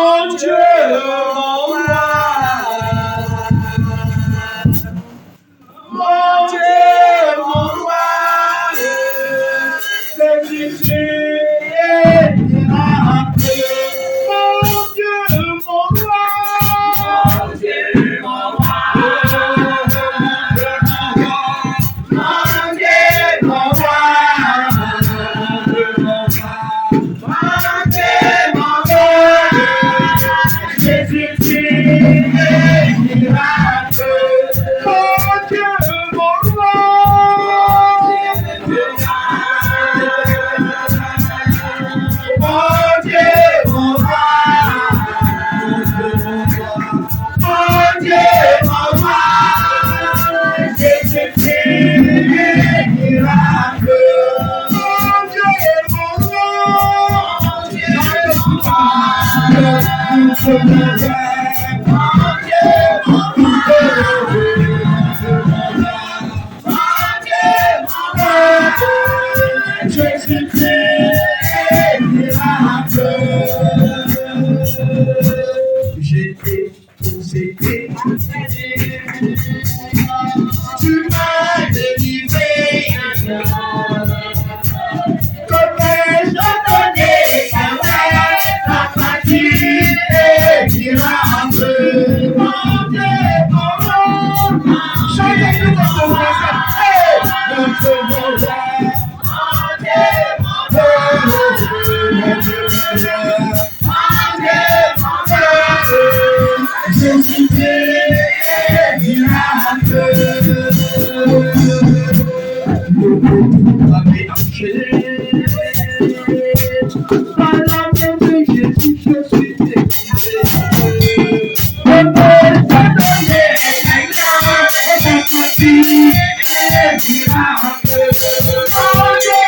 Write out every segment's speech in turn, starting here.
Mon Dieu, mon roi. Mon Dieu, mon roi. Le Jésus est miracle. Mon Dieu, mon roi. Mon Dieu, mon roi. Mon Dieu, mon roi. J'étais possédé. Tu m'as délivré. Comme je donnais ta fatigue et miracle. Mon Dieu, mon roi. Chantez tout votre voix. Mon Dieu, mon roi. Mon Dieu, mon roi. Mon Dieu, mon roi. Jésus est miracle. Avait enchaîné. Par l'amour de Jésus, je suis délivré. On peut te donner ta fatigue et miracle. Oh Dieu,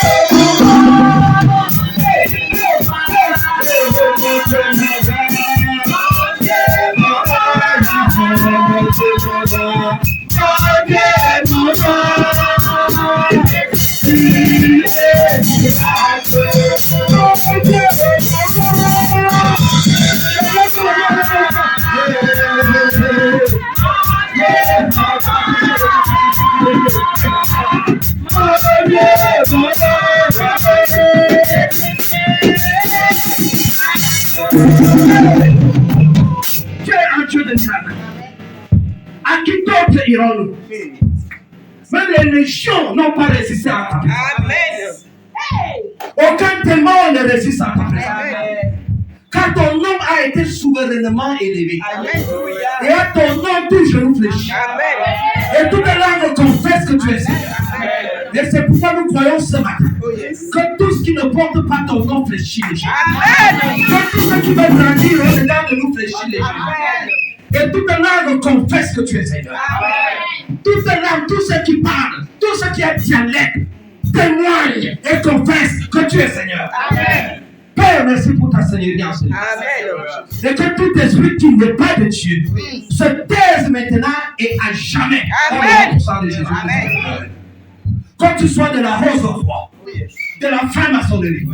tu es un Dieu de miracle. À qui d'autre irons-nous? Même les légions n'ont pas résisté à ta présence. Aucun démon ne résiste à ta présence. Car ton nom a été souverainement élevé. Et à ton nom, tout genou fléchit. Et toutes les langues confessent que tu es Seigneur. Et c'est pourquoi nous croyons ce matin que tout ce qui ne porte pas ton nom fléchit les genoux. Que tout ce qui veut grandir au-delà de nous fléchit les genoux. Et toutes les langues confessent que tu es Seigneur. Toutes les langues, tous ceux qui parlent, tous ceux qui ont dialecte, témoignent et confessent que tu es Seigneur. Père, merci pour ta Seigneurie en ce lieu. Et que tout esprit qui n'est pas de Dieu se taise maintenant et à jamais. Amen. Au sang de Jésus. Quand tu sois de la rose au roi, de la franc-maçonnerie,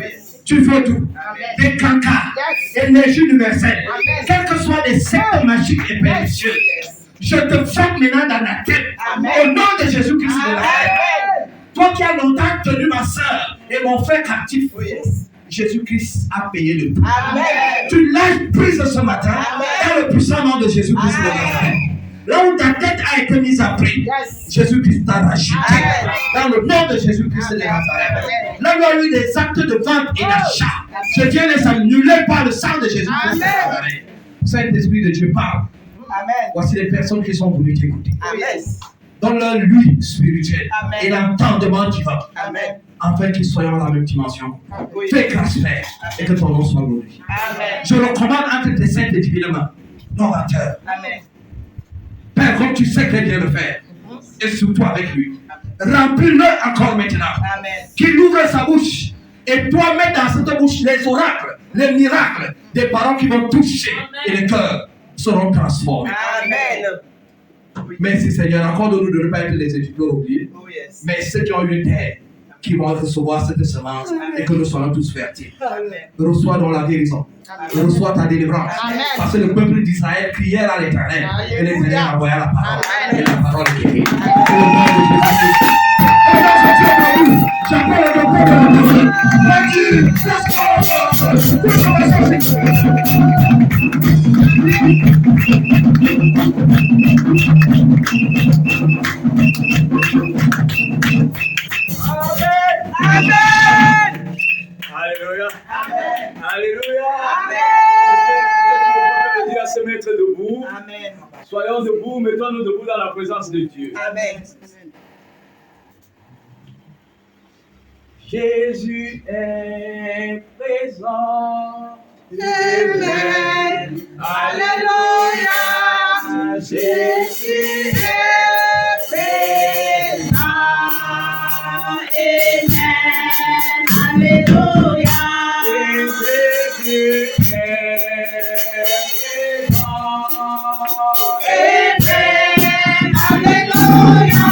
tu veux tout. Des cancans, énergie universelle, quels que soient les sectes magiques et pernicieux, je te frappe maintenant dans la tête. Au nom de Jésus-Christ de la terre. Toi qui as longtemps tenu ma soeur et mon frère captif, Jésus-Christ a payé le prix. Tu lâches prise ce matin dans le puissant nom de Jésus-Christ de la terre. Là où ta tête a été mise à prix, Jésus-Christ t'a racheté. Dans le nom de Jésus-Christ de Nazareth. Là où il y a eu des actes de vente et d'achat, je viens les annuler par le sang de Jésus-Christ de Nazareth. Saint-Esprit de Dieu parle. Voici les personnes qui sont venues t'écouter. Donne-leur l'huile spirituelle et l'entendement divin. Afin qu'ils soient dans la même dimension. Fais grâce, Père, et que ton nom soit glorifié. Je recommande entre tes saintes et divines mains, l'orateur. Père, comme tu sais qu'il vient le faire, et surtout avec lui, remplis-le encore maintenant. Qu'il ouvre sa bouche, et toi, mets dans cette bouche les oracles, les miracles, des paroles qui vont toucher, et les cœurs seront transformés. Merci Seigneur, accorde-nous de ne pas être les étudiants oubliés, mais ceux qui ont eu terre, qui vont recevoir cette semence et que nous soyons tous fertiles. Reçois dans la guérison. Reçois ta délivrance. Parce que le peuple d'Israël criait à l'Éternel et l'Éternel envoya la parole. Et la parole est guérie. J'appelle le docteur de la musique. Amen. Alléluia. Amen. Alléluia. Amen. Je vais à se mettre debout. Amen. Soyons debout, mettons-nous debout dans la présence de Dieu. Amen. Jésus est présent. Amen. Alléluia. Jésus est présent. Amen. Alléluia. Jésus est présent. Amen. Alléluia.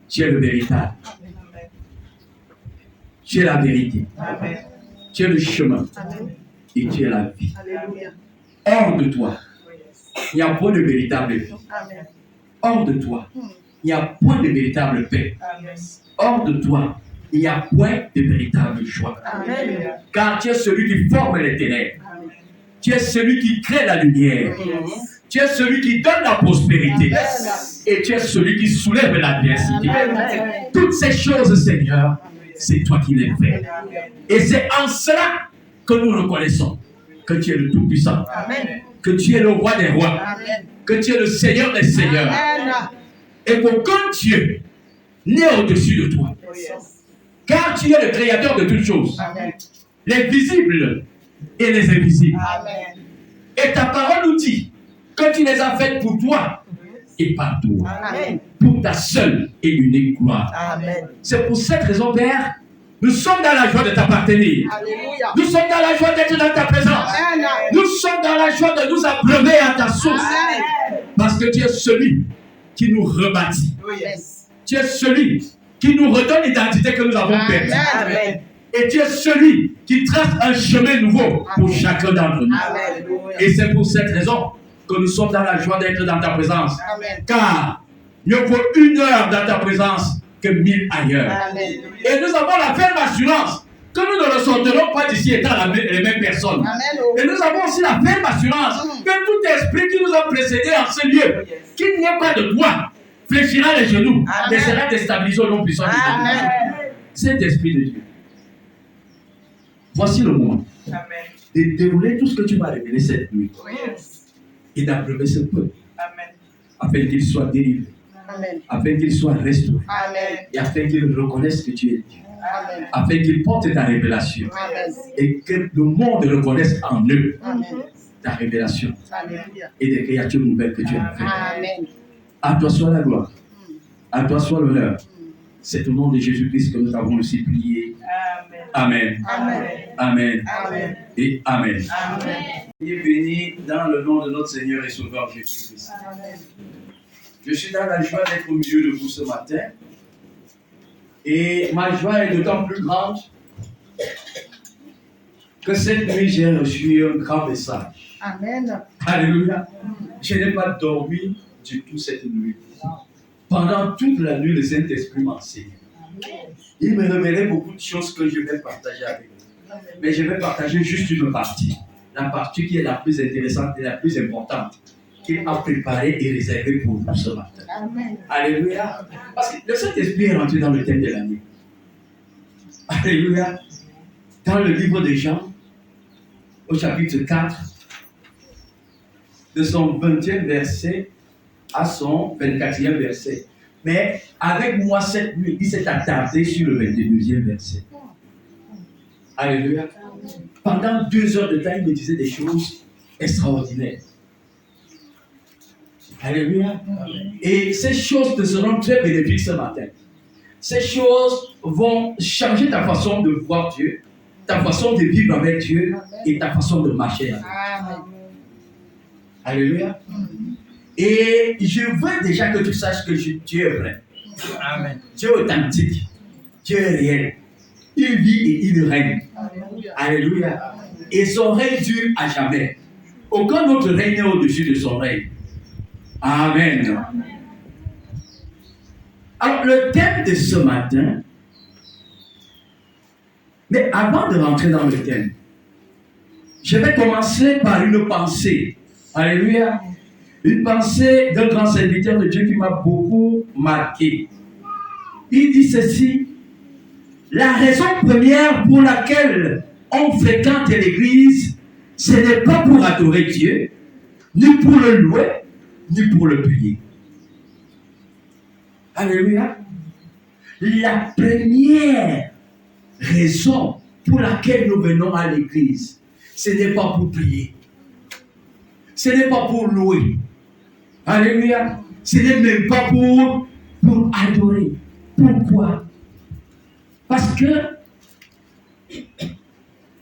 Tu es le véritable. Tu es la vérité. Tu es le chemin. Et tu es la vie. Hors de toi, il n'y a point de véritable vie. Hors de toi, il n'y a point de véritable paix. Hors de toi, il n'y a point de véritable joie. Car tu es celui qui forme les ténèbres. Tu es celui qui crée la lumière. Tu es celui qui donne la prospérité. Et tu es celui qui soulève l'adversité. Toutes ces choses, Seigneur, c'est toi qui les fais. Et c'est en cela que nous reconnaissons que tu es le Tout-Puissant. Que tu es le Roi des Rois. Que tu es le Seigneur des Seigneurs. Et qu'aucun Dieu n'est au-dessus de toi. Car tu es le Créateur de toutes choses. Les visibles et les invisibles. Et ta parole nous dit que tu les as faites pour toi et par toi. Pour ta seule et unique gloire. C'est pour cette raison, Père, nous sommes dans la joie de t'appartenir. Nous sommes dans la joie d'être dans ta présence. Nous sommes dans la joie de nous abreuver à ta source. Parce que tu es celui qui nous rebâtit. Tu es celui qui nous redonne l'identité que nous avons perdue. Et tu es celui qui trace un chemin nouveau pour chacun d'entre nous. Et c'est pour cette raison que nous sommes dans la joie d'être dans ta présence. Car mieux vaut 1 heure dans ta présence que 1000 ailleurs. Et nous avons la ferme assurance que nous ne ressortirons pas d'ici étant les mêmes personnes. Et nous avons aussi la ferme assurance que tout esprit qui nous a précédés en ce lieu, qu'il n'y ait pas de toi, fléchira les genoux et sera déstabilisé au nom puissant de Dieu. Cet esprit de Dieu. Voici le moment de dérouler tout ce que tu m'as révélé cette nuit et d'abreuver ce peuple afin qu'il soit délivré, afin qu'il soit restauré et afin qu'il reconnaisse que tu es Dieu, afin qu'il porte ta révélation et que le monde reconnaisse en eux ta révélation et des créatures nouvelles que tu as faites. À toi soit la gloire, à toi soit l'honneur. C'est au nom de Jésus-Christ que nous avons aussi prié. Amen. Amen. Et Amen. Soyez bénis dans le nom de notre Seigneur et Sauveur Jésus-Christ. Je suis dans la joie d'être au milieu de vous ce matin. Et ma joie est d'autant plus grande que cette nuit, j'ai reçu un grand message. Amen. Alléluia. Je n'ai pas dormi du tout cette nuit. Pendant toute la nuit, le Saint-Esprit m'enseigne. Il me révélait beaucoup de choses que je vais partager avec vous. Mais je vais partager juste une partie. La partie qui est la plus intéressante et la plus importante qu'il a préparée et réservée pour vous ce matin. Amen. Alléluia. Parce que le Saint-Esprit est rentré dans le thème de la nuit. Alléluia. Dans le livre de Jean, au chapitre 4, de son 20e verset à son 24e verset. Mais avec moi cette nuit, il s'est attardé sur le 22e verset. Alléluia. Pendant 2 heures de temps, il me disait des choses extraordinaires. Alléluia. Et ces choses te seront très bénéfiques ce matin. Ces choses vont changer ta façon de voir Dieu, ta façon de vivre avec Dieu et ta façon de marcher avec Dieu. Alléluia. Et je veux déjà que tu saches que Dieu est vrai. Amen. Dieu est authentique. Dieu est réel. Il vit et il règne. Alléluia. Et son règne dure à jamais. Aucun autre règne n'est au-dessus de son règne. Amen. Alors, le thème de ce matin, mais avant de rentrer dans le thème, je vais commencer par une pensée. Alléluia. Une pensée d'un grand serviteur de Dieu qui m'a beaucoup marqué. Il dit ceci: la raison première pour laquelle on fréquente l'église, ce n'est pas pour adorer Dieu, ni pour le louer, ni pour le prier. Alléluia. La première raison pour laquelle nous venons à l'église, ce n'est pas pour prier. Ce n'est pas pour louer. Alléluia. Ce n'est même pas pour adorer. Pourquoi? Parce que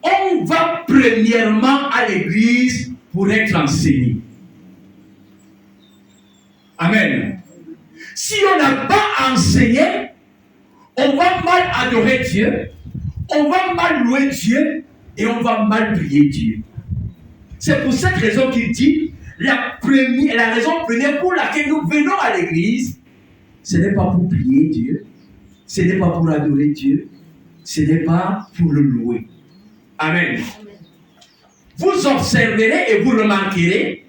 on va premièrement à l'église pour être enseigné. Amen. Si on n'a pas enseigné, on va mal adorer Dieu, on va mal louer Dieu et on va mal prier Dieu. C'est pour cette raison qu'il dit, la raison première pour laquelle nous venons à l'église, ce n'est pas pour prier Dieu, ce n'est pas pour adorer Dieu, ce n'est pas pour le louer. Amen. Vous observerez et vous remarquerez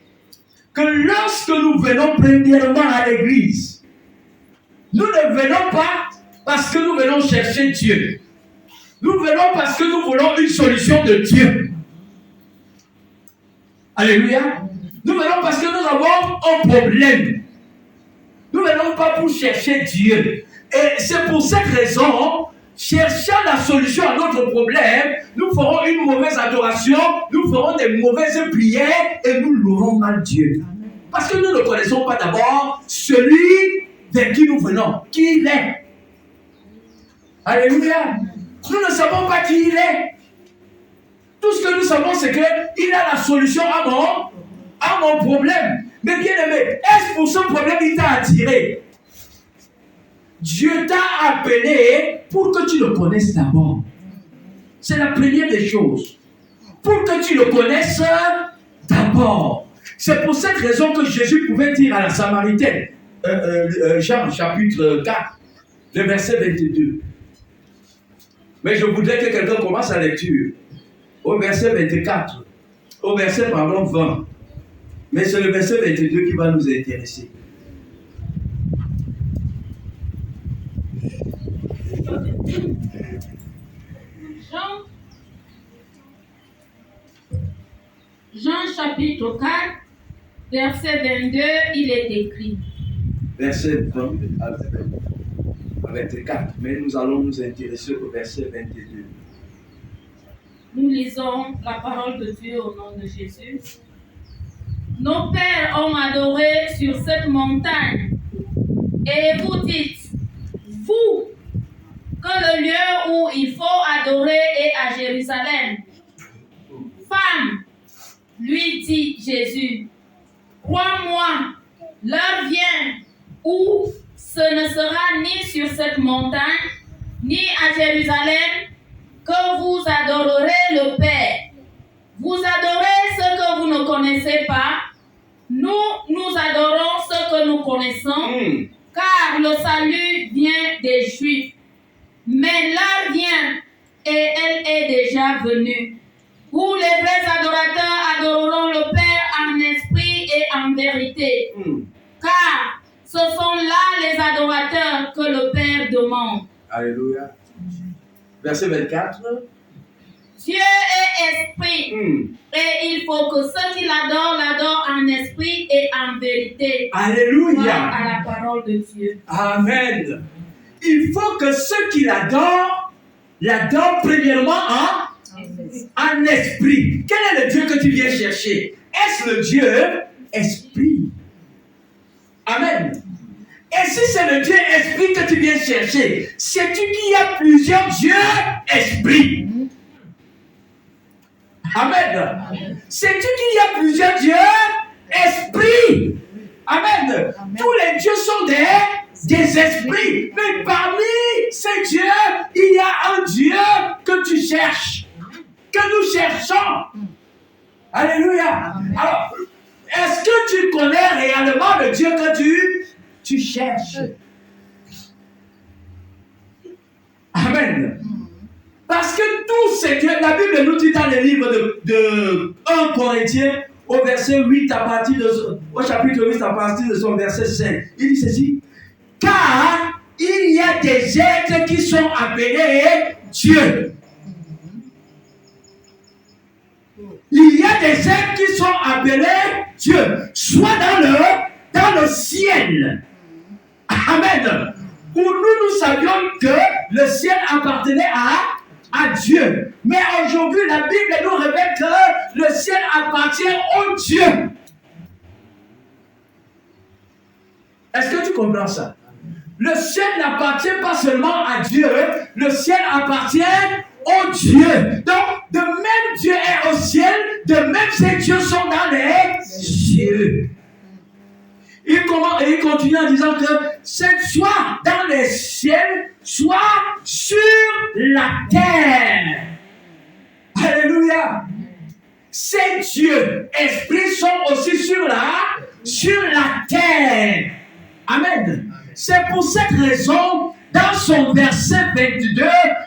que lorsque nous venons premièrement à l'église, nous ne venons pas parce que nous venons chercher Dieu. Nous venons parce que nous voulons une solution de Dieu. Alléluia. Nous venons parce que nous avons un problème. Nous ne venons pas pour chercher Dieu. Et c'est pour cette raison, cherchant la solution à notre problème, nous ferons une mauvaise adoration, nous ferons des mauvaises prières et nous louerons mal Dieu. Parce que nous ne connaissons pas d'abord celui vers qui nous venons, qui il est. Alléluia. Nous ne savons pas qui il est. Tout ce que nous savons, c'est qu'il a la solution à mon problème. Mais bien aimé, est-ce pour ce problème qu'il t'a attiré? Dieu t'a appelé pour que tu le connaisses d'abord. C'est la première des choses. Pour que tu le connaisses d'abord. C'est pour cette raison que Jésus pouvait dire à la Samaritaine, Jean chapitre 4, le verset 22. Mais je voudrais que quelqu'un commence la lecture. Au verset 24. Au verset, 20. Mais c'est le verset 22 qui va nous intéresser. Jean chapitre 4, verset 22, il est écrit. Verset 20 à 24. Mais nous allons nous intéresser au verset 22. Nous lisons la parole de Dieu au nom de Jésus. Nos pères ont adoré sur cette montagne. Et vous dites, vous, que le lieu où il faut adorer est à Jérusalem. Femme, lui dit Jésus, crois-moi, l'heure vient où ce ne sera ni sur cette montagne, ni à Jérusalem, que vous adorerez le Père. Vous adorez ce que vous ne connaissez pas. Nous adorons ce que nous connaissons, car le salut vient des Juifs. Mais l'heure vient, et elle est déjà venue, où les vrais adorateurs adoreront le Père en esprit et en vérité. Car ce sont là les adorateurs que le Père demande. Alléluia. Verset 24. Dieu est esprit, et il faut que ceux qui l'adorent en esprit et en vérité. Alléluia. À la parole de Dieu. Amen. Il faut que ceux qui l'adorent premièrement en esprit. Quel est le Dieu que tu viens chercher? Est-ce le Dieu esprit? Amen. Et si c'est le Dieu esprit que tu viens chercher, sais-tu qu'il y a plusieurs dieux esprits? Amen. Sais-tu qu'il y a plusieurs dieux esprits? Amen. Tous les dieux sont des esprits. Mais parmi ces dieux, il y a un Dieu que tu cherches, que nous cherchons. Alléluia. Alors, est-ce que tu connais réellement le Dieu que tu cherches? Amen. Parce que tous ces dieux, la Bible nous dit dans le livre de 1 Corinthiens, au verset 8 au chapitre 8 à partir de son verset 5, il dit ceci: car il y a des êtres qui sont appelés Dieu. Il y a des êtres qui sont appelés Dieu, soit dans le ciel. Amen. Où nous savions que le ciel appartenait à Dieu. Mais aujourd'hui, la Bible nous révèle que le ciel appartient au Dieu. Est-ce que tu comprends ça? Le ciel n'appartient pas seulement à Dieu, le ciel appartient au Dieu. Donc, de même Dieu est au ciel, de même ces dieux sont dans les cieux. Il continue en disant que c'est soit dans les ciels, soit sur la terre. Alléluia. C'est Dieu. Esprit sont aussi sur la terre. Amen. C'est pour cette raison, dans son verset 22,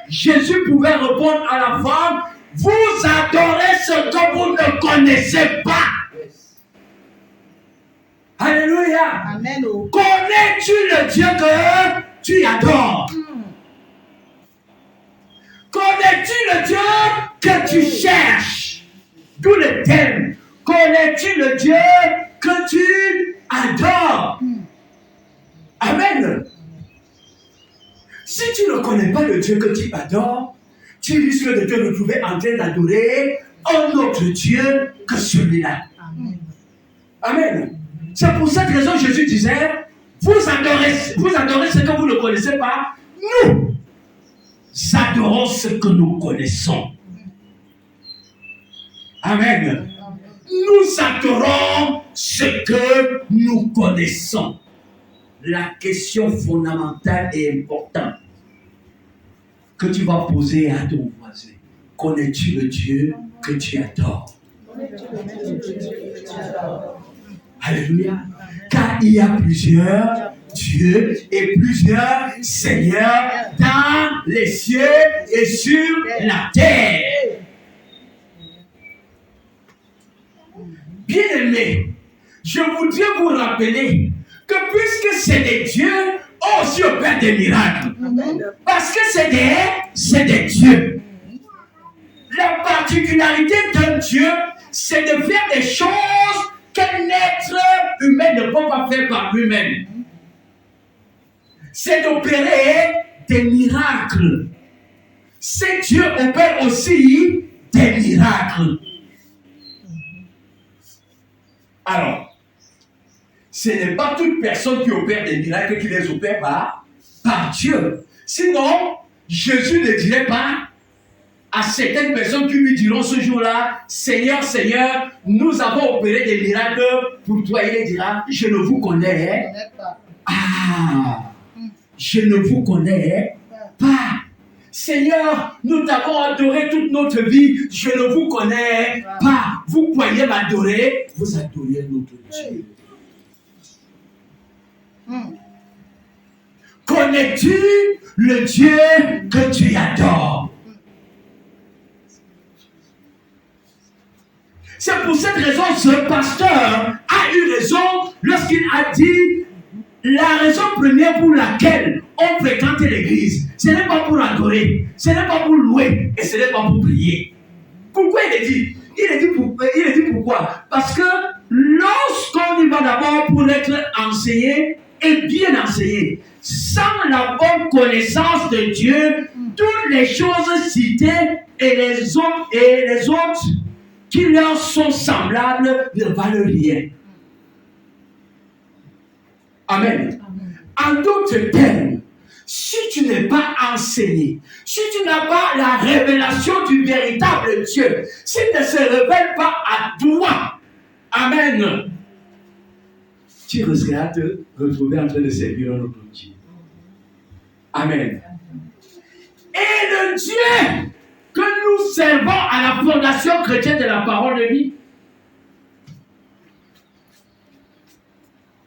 Jésus pouvait répondre à la femme, vous adorez ce que vous ne connaissez pas. Alléluia. Amen. Connais-tu le Dieu que tu adores? Connais-tu le Dieu que tu cherches? D'où le thème. Connais-tu le Dieu que tu adores? Amen. Si tu ne connais pas le Dieu que tu adores, tu risques de te retrouver en train d'adorer un autre Dieu que celui-là. Amen. C'est pour cette raison que Jésus disait, vous adorez ce que vous ne connaissez pas, nous adorons ce que nous connaissons. Amen. Nous adorons ce que nous connaissons. La question fondamentale et importante que tu vas poser à ton voisin, connais-tu le Dieu que tu adores? Alléluia. Car il y a plusieurs dieux et plusieurs seigneurs dans les cieux et sur la terre. Bien-aimés, je voudrais vous rappeler que puisque c'est des dieux, on aussi opère des miracles. Parce que c'est des dieux. La particularité d'un Dieu, c'est de faire des choses qu'un être humain ne peut pas faire par lui-même. C'est d'opérer des miracles. Ces dieux opèrent aussi des miracles. Alors, ce n'est pas toute personne qui opère des miracles qui les opère par Dieu. Sinon, Jésus ne dirait pas à certaines personnes qui lui diront ce jour-là, Seigneur, Seigneur, nous avons opéré des miracles pour toi. Il dira, je ne vous connais pas. Je ne vous connais pas. Seigneur, nous t'avons adoré toute notre vie, je ne vous connais pas. Vous croyez m'adorer, vous adorez notre Dieu. Connais-tu le Dieu que tu adores? C'est pour cette raison que ce pasteur a eu raison lorsqu'il a dit la raison première pour laquelle on fréquente l'église, ce n'est pas pour adorer, ce n'est pas pour louer et ce n'est pas pour prier. Pourquoi il est dit? Il est dit pourquoi? Parce que lorsqu'on y va d'abord pour être enseigné et bien enseigné, sans la bonne connaissance de Dieu, toutes les choses citées et les autres qui leur sont semblables ne valent rien. Amen. En d'autres termes, si tu n'es pas enseigné, si tu n'as pas la révélation du véritable Dieu, s'il ne se révèle pas à toi, amen, tu risqueras de te retrouver en train de servir un autre Dieu. Amen. Et le Dieu que nous servons à la fondation chrétienne de la parole de vie,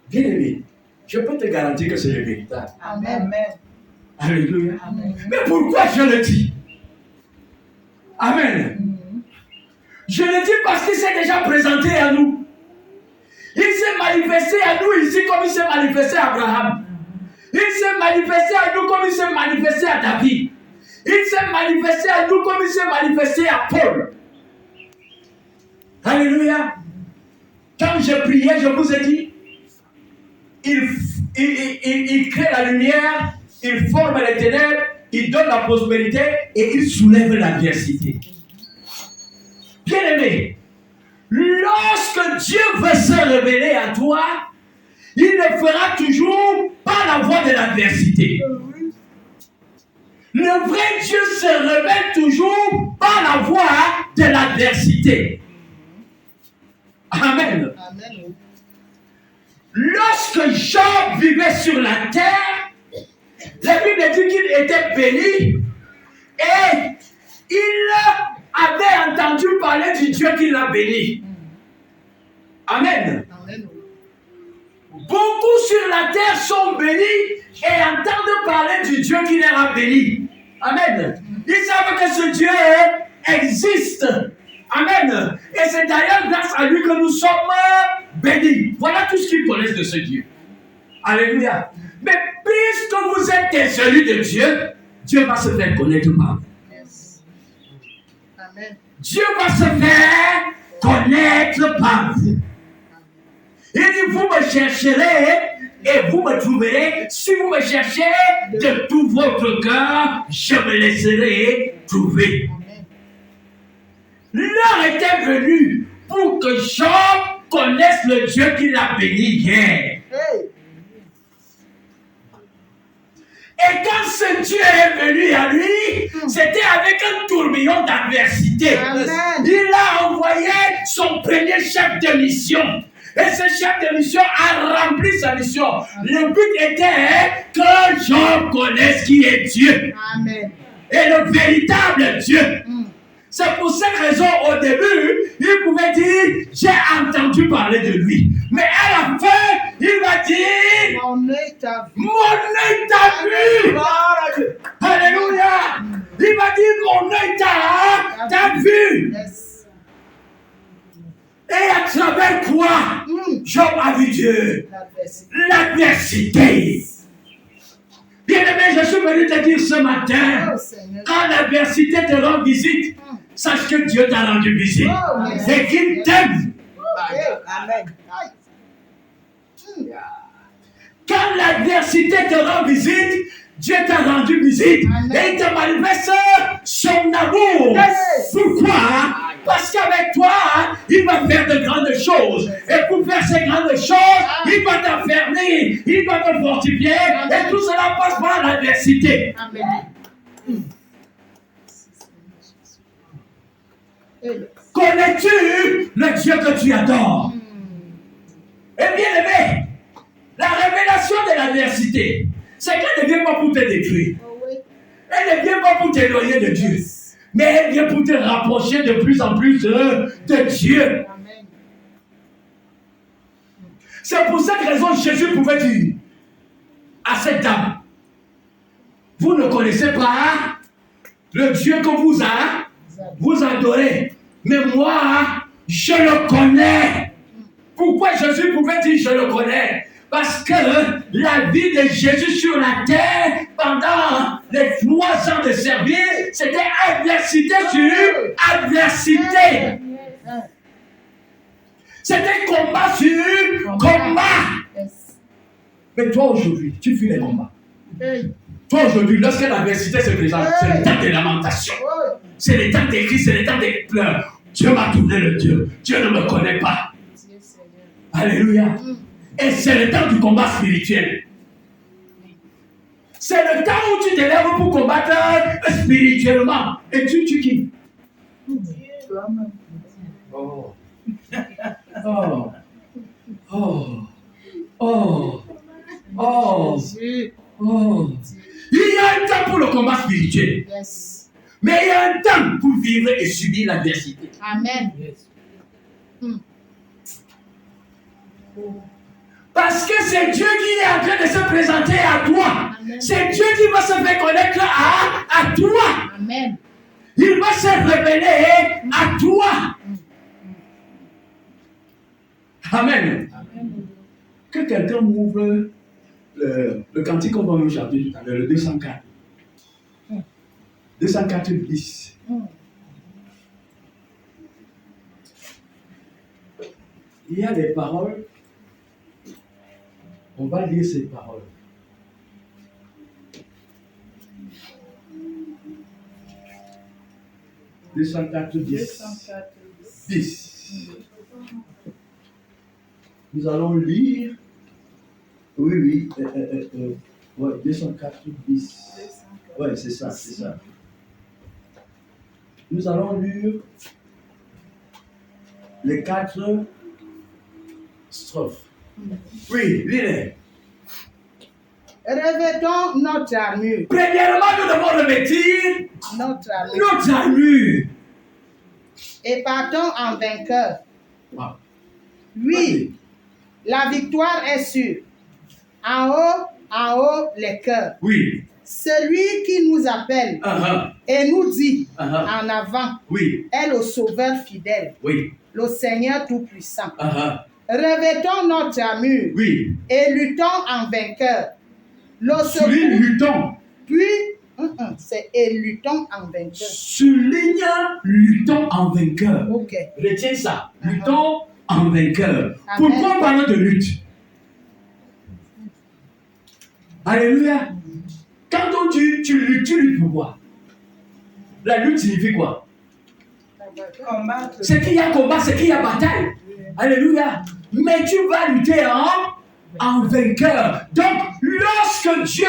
bien aimé, je peux te garantir que c'est le véritable. Amen. Alléluia. Amen. Mais pourquoi je le dis? Amen. Je le dis parce qu'il s'est déjà présenté à nous. Il s'est manifesté à nous ici comme il s'est manifesté à Abraham. Il s'est manifesté à nous comme il s'est manifesté à David. Il s'est manifesté à nous comme il s'est manifesté à Paul. Alléluia. Quand je priais, je vous ai dit, il crée la lumière, il forme les ténèbres, il donne la prospérité et il soulève l'adversité. Bien-aimé, lorsque Dieu veut se révéler à toi, il ne fera toujours pas la voie de l'adversité. Le vrai Dieu se révèle toujours par la voie de l'adversité. Amen. lorsque Job vivait sur la terre, la Bible dit qu'il était béni et il avait entendu parler du Dieu qui l'a béni. Amen. Beaucoup sur la terre sont bénis et entendent parler du Dieu qui les a bénis. Amen. Ils savent que ce Dieu existe. Amen. Et c'est d'ailleurs grâce à lui que nous sommes bénis. Voilà tout ce qu'ils connaissent de ce Dieu. Alléluia. Mais puisque vous êtes des élus de Dieu, Dieu va se faire connaître par vous. Amen. Dieu va se faire connaître par vous. Il dit, vous me chercherez et vous me trouverez. Si vous me cherchez de tout votre cœur, je me laisserai trouver. L'heure était venue pour que Job connaisse le Dieu qui l'a béni hier. Et quand ce Dieu est venu à lui, c'était avec un tourbillon d'adversité. Il a envoyé son premier chef de mission. Et ce chef de mission a rempli sa mission. Le but était que Job connaisse qui est Dieu. Amen. Et le véritable Dieu. C'est pour cette raison, au début, il pouvait dire, j'ai entendu parler de lui. Mais à la fin, il va dire, mon œil t'a vu. Mon œil t'a vu. Alléluia. Il va dire, mon œil t'a vu. Yes. Et à travers quoi Job a vu Dieu? L'adversité. Bien-aimé, je suis venu te dire ce matin, quand l'adversité te rend visite, sache que Dieu t'a rendu visite et qu'il t'aime. Amen. Quand l'adversité te rend visite, Dieu t'a rendu visite. Amen. Et il te manifeste son amour. Yes. Pourquoi? Parce qu'avec toi, il va faire de grandes choses. Et pour faire ces grandes choses, il va t'affermir, il va te fortifier. Et tout cela passe par l'adversité. Amen. Connais-tu le Dieu que tu adores? Eh bien aimé, la révélation de l'adversité, c'est qu'elle ne vient pas pour te détruire. Elle ne vient pas pour t'éloigner de Dieu. Mais elle vient pour te rapprocher de plus en plus de Dieu. Amen. C'est pour cette raison que Jésus pouvait dire à cette dame, vous ne connaissez pas le Dieu que vous adorez. Mais moi, je le connais. Pourquoi Jésus pouvait dire je le connais? Parce que la vie de Jésus sur la terre, pendant les 3 ans de service, c'était adversité sur adversité. C'était combat sur combat. Mais toi aujourd'hui, tu fuis les combats. Toi aujourd'hui, lorsque l'adversité se présente, c'est le temps des lamentations. C'est le temps des cris, c'est le temps des pleurs. Dieu m'a tourné le Dieu. Dieu ne me connaît pas. Alléluia. Et c'est le temps du combat spirituel. C'est le temps où tu te lèves pour combattre spirituellement. Et tu tues qui? Oh. Oh. Oh. Oh. Oh. Oh. Il y a un temps pour le combat spirituel. Yes. Mais il y a un temps pour vivre et subir l'adversité. Amen. Yes. Parce que c'est Dieu qui est en train de se présenter à toi. Amen. C'est Dieu qui va se faire connaître à toi. Amen. Il va se révéler à toi. Amen. Amen. Que quelqu'un m'ouvre le cantique qu'on va au chapitre, le 204. 204 bis. Il y a des paroles. On va lire ces paroles. « 204 bis. Nous allons lire. Oui. Ouais, 204 bis. Ouais, c'est ça. Nous allons lire les 4 strophes. Oui, lisez. Revêtons notre armure. Premièrement, nous devons revêtir Notre armure. notre armure. Et partons en vainqueur. Wow. Oui, la victoire est sûre. En haut, les cœurs. Oui. Celui qui nous appelle et nous dit en avant Oui. est le Sauveur fidèle, Oui. le Seigneur Tout-Puissant. Revêtons notre armure Oui. et luttons en vainqueur. Le Souligne, luttons. puis, c'est et luttons en vainqueur. Souligne, luttons en vainqueur. Ok. Retiens ça. Luttons en vainqueur. Amen. Pourquoi parler de lutte? Alléluia. Quand on dit tu luttes pourquoi? La lutte signifie quoi? C'est qu'il y a combat, c'est qu'il y a bataille. Alléluia. Mais tu vas lutter en vainqueur. Donc, lorsque Dieu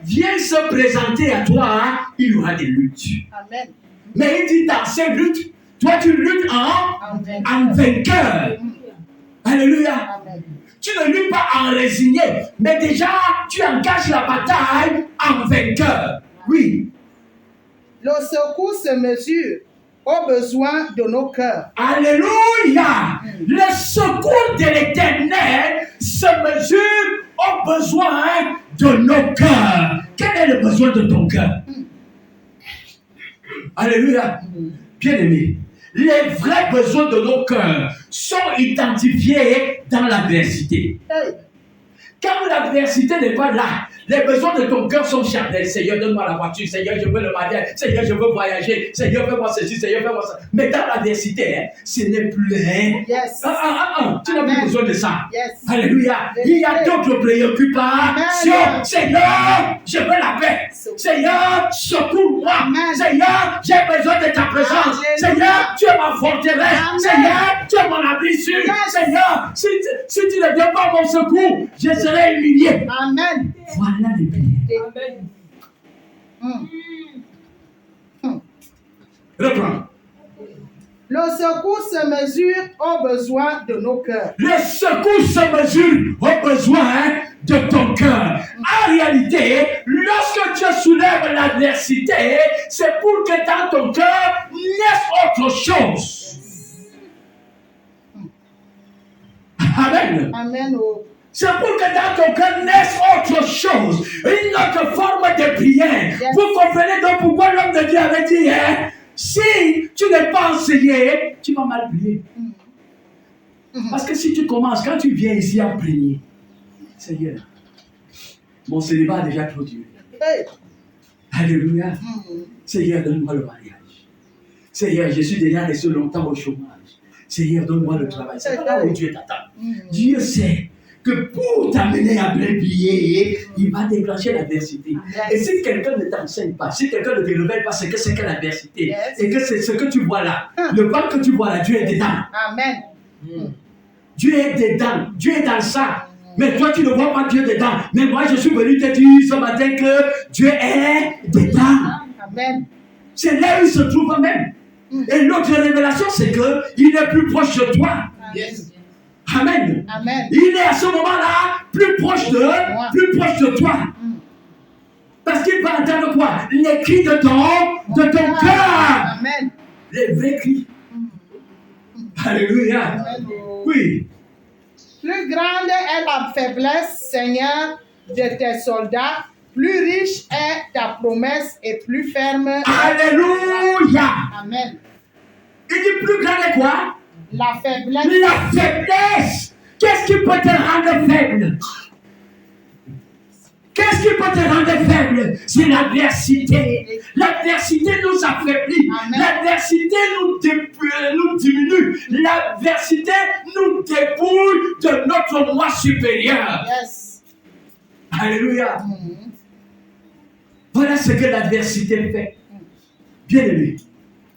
vient se présenter à toi, il y aura des luttes. Amen. Mais il dit dans ces luttes, toi tu luttes en vainqueur. Alléluia. Amen. Tu ne luttes pas en résigné, mais déjà tu engages la bataille en vainqueur. Oui. Le secours se mesure aux besoins de nos cœurs. Alléluia. Le secours de l'Éternel se mesure aux besoins de nos cœurs. Quel est le besoin de ton cœur? Alléluia. Bien-aimé, les vrais besoins de nos cœurs sont identifiés dans l'adversité. Hey. Quand l'adversité n'est pas là, les besoins de ton cœur sont charnels. Seigneur, donne-moi la voiture. Seigneur, je veux le mariage. Seigneur, je veux voyager. Seigneur, fais-moi ceci. Seigneur, fais-moi ça. Mais dans l'adversité, ce n'est plus. Yes. Tu n'as plus besoin de ça. Yes. Alléluia. Il y a d'autres préoccupations. Amen. Seigneur, je veux la paix. Seigneur, secours-moi. Amen. Seigneur, j'ai besoin de ta présence. Alléluia. Seigneur, tu es ma forteresse. Amen. Seigneur, tu es mon abri sûr. Yes. Seigneur, si tu ne viens pas mon secours, je serai humilié. Amen. Voilà les prières. Amen. Reprends. Le secours se mesure aux besoins de nos cœurs. Le secours se mesure aux besoins de ton cœur. En réalité, lorsque Dieu soulève l'adversité, c'est pour que dans ton cœur naisse autre chose. Amen. Amen. Oh. C'est pour que dans ton cœur naisse autre chose, une autre forme de prière. Yes. Vous comprenez donc pourquoi l'homme de Dieu avait dit, si tu n'es pas enseigné, tu vas mal prier. Parce que si tu commences, quand tu viens ici à prier, Seigneur, mon célibat a déjà clôturé. Hey. Alléluia. Seigneur, donne-moi le mariage. Seigneur, je suis déjà resté longtemps au chômage. Seigneur, donne-moi le travail. C'est pas là où Dieu t'attend. Dieu sait que pour t'amener à bien prier, il va déclencher l'adversité. Et si quelqu'un ne t'enseigne pas, si quelqu'un ne te révèle pas ce que c'est que l'adversité, Yes. et que c'est ce que tu vois là, le pas que tu vois là, Dieu est dedans. Amen. Dieu est dedans. Dieu est dans ça. Mais toi, tu ne vois pas Dieu dedans. Mais moi, je suis venu te dire ce matin que Dieu est dedans. Amen. C'est là où il se trouve même. Et l'autre révélation, c'est qu'il est plus proche de toi. Yes. Amen. Amen. Il est à ce moment-là plus proche de toi. Parce qu'il va entendre quoi? Les cris de ton cœur. Amen. Les vrais cris. Alléluia. Amen. Oui. Plus grande est la faiblesse, Seigneur, de tes soldats. Plus riche est ta promesse et plus ferme. Alléluia. Amen. Il dit plus grand est quoi? La faiblesse. La faiblesse. Qu'est-ce qui peut te rendre faible? Qu'est-ce qui peut te rendre faible? C'est l'adversité. L'adversité nous affaiblit. Amen. L'adversité nous diminue. L'adversité nous dépouille de notre moi supérieur. Yes. Alléluia. Voilà ce que l'adversité fait. Bien aimé.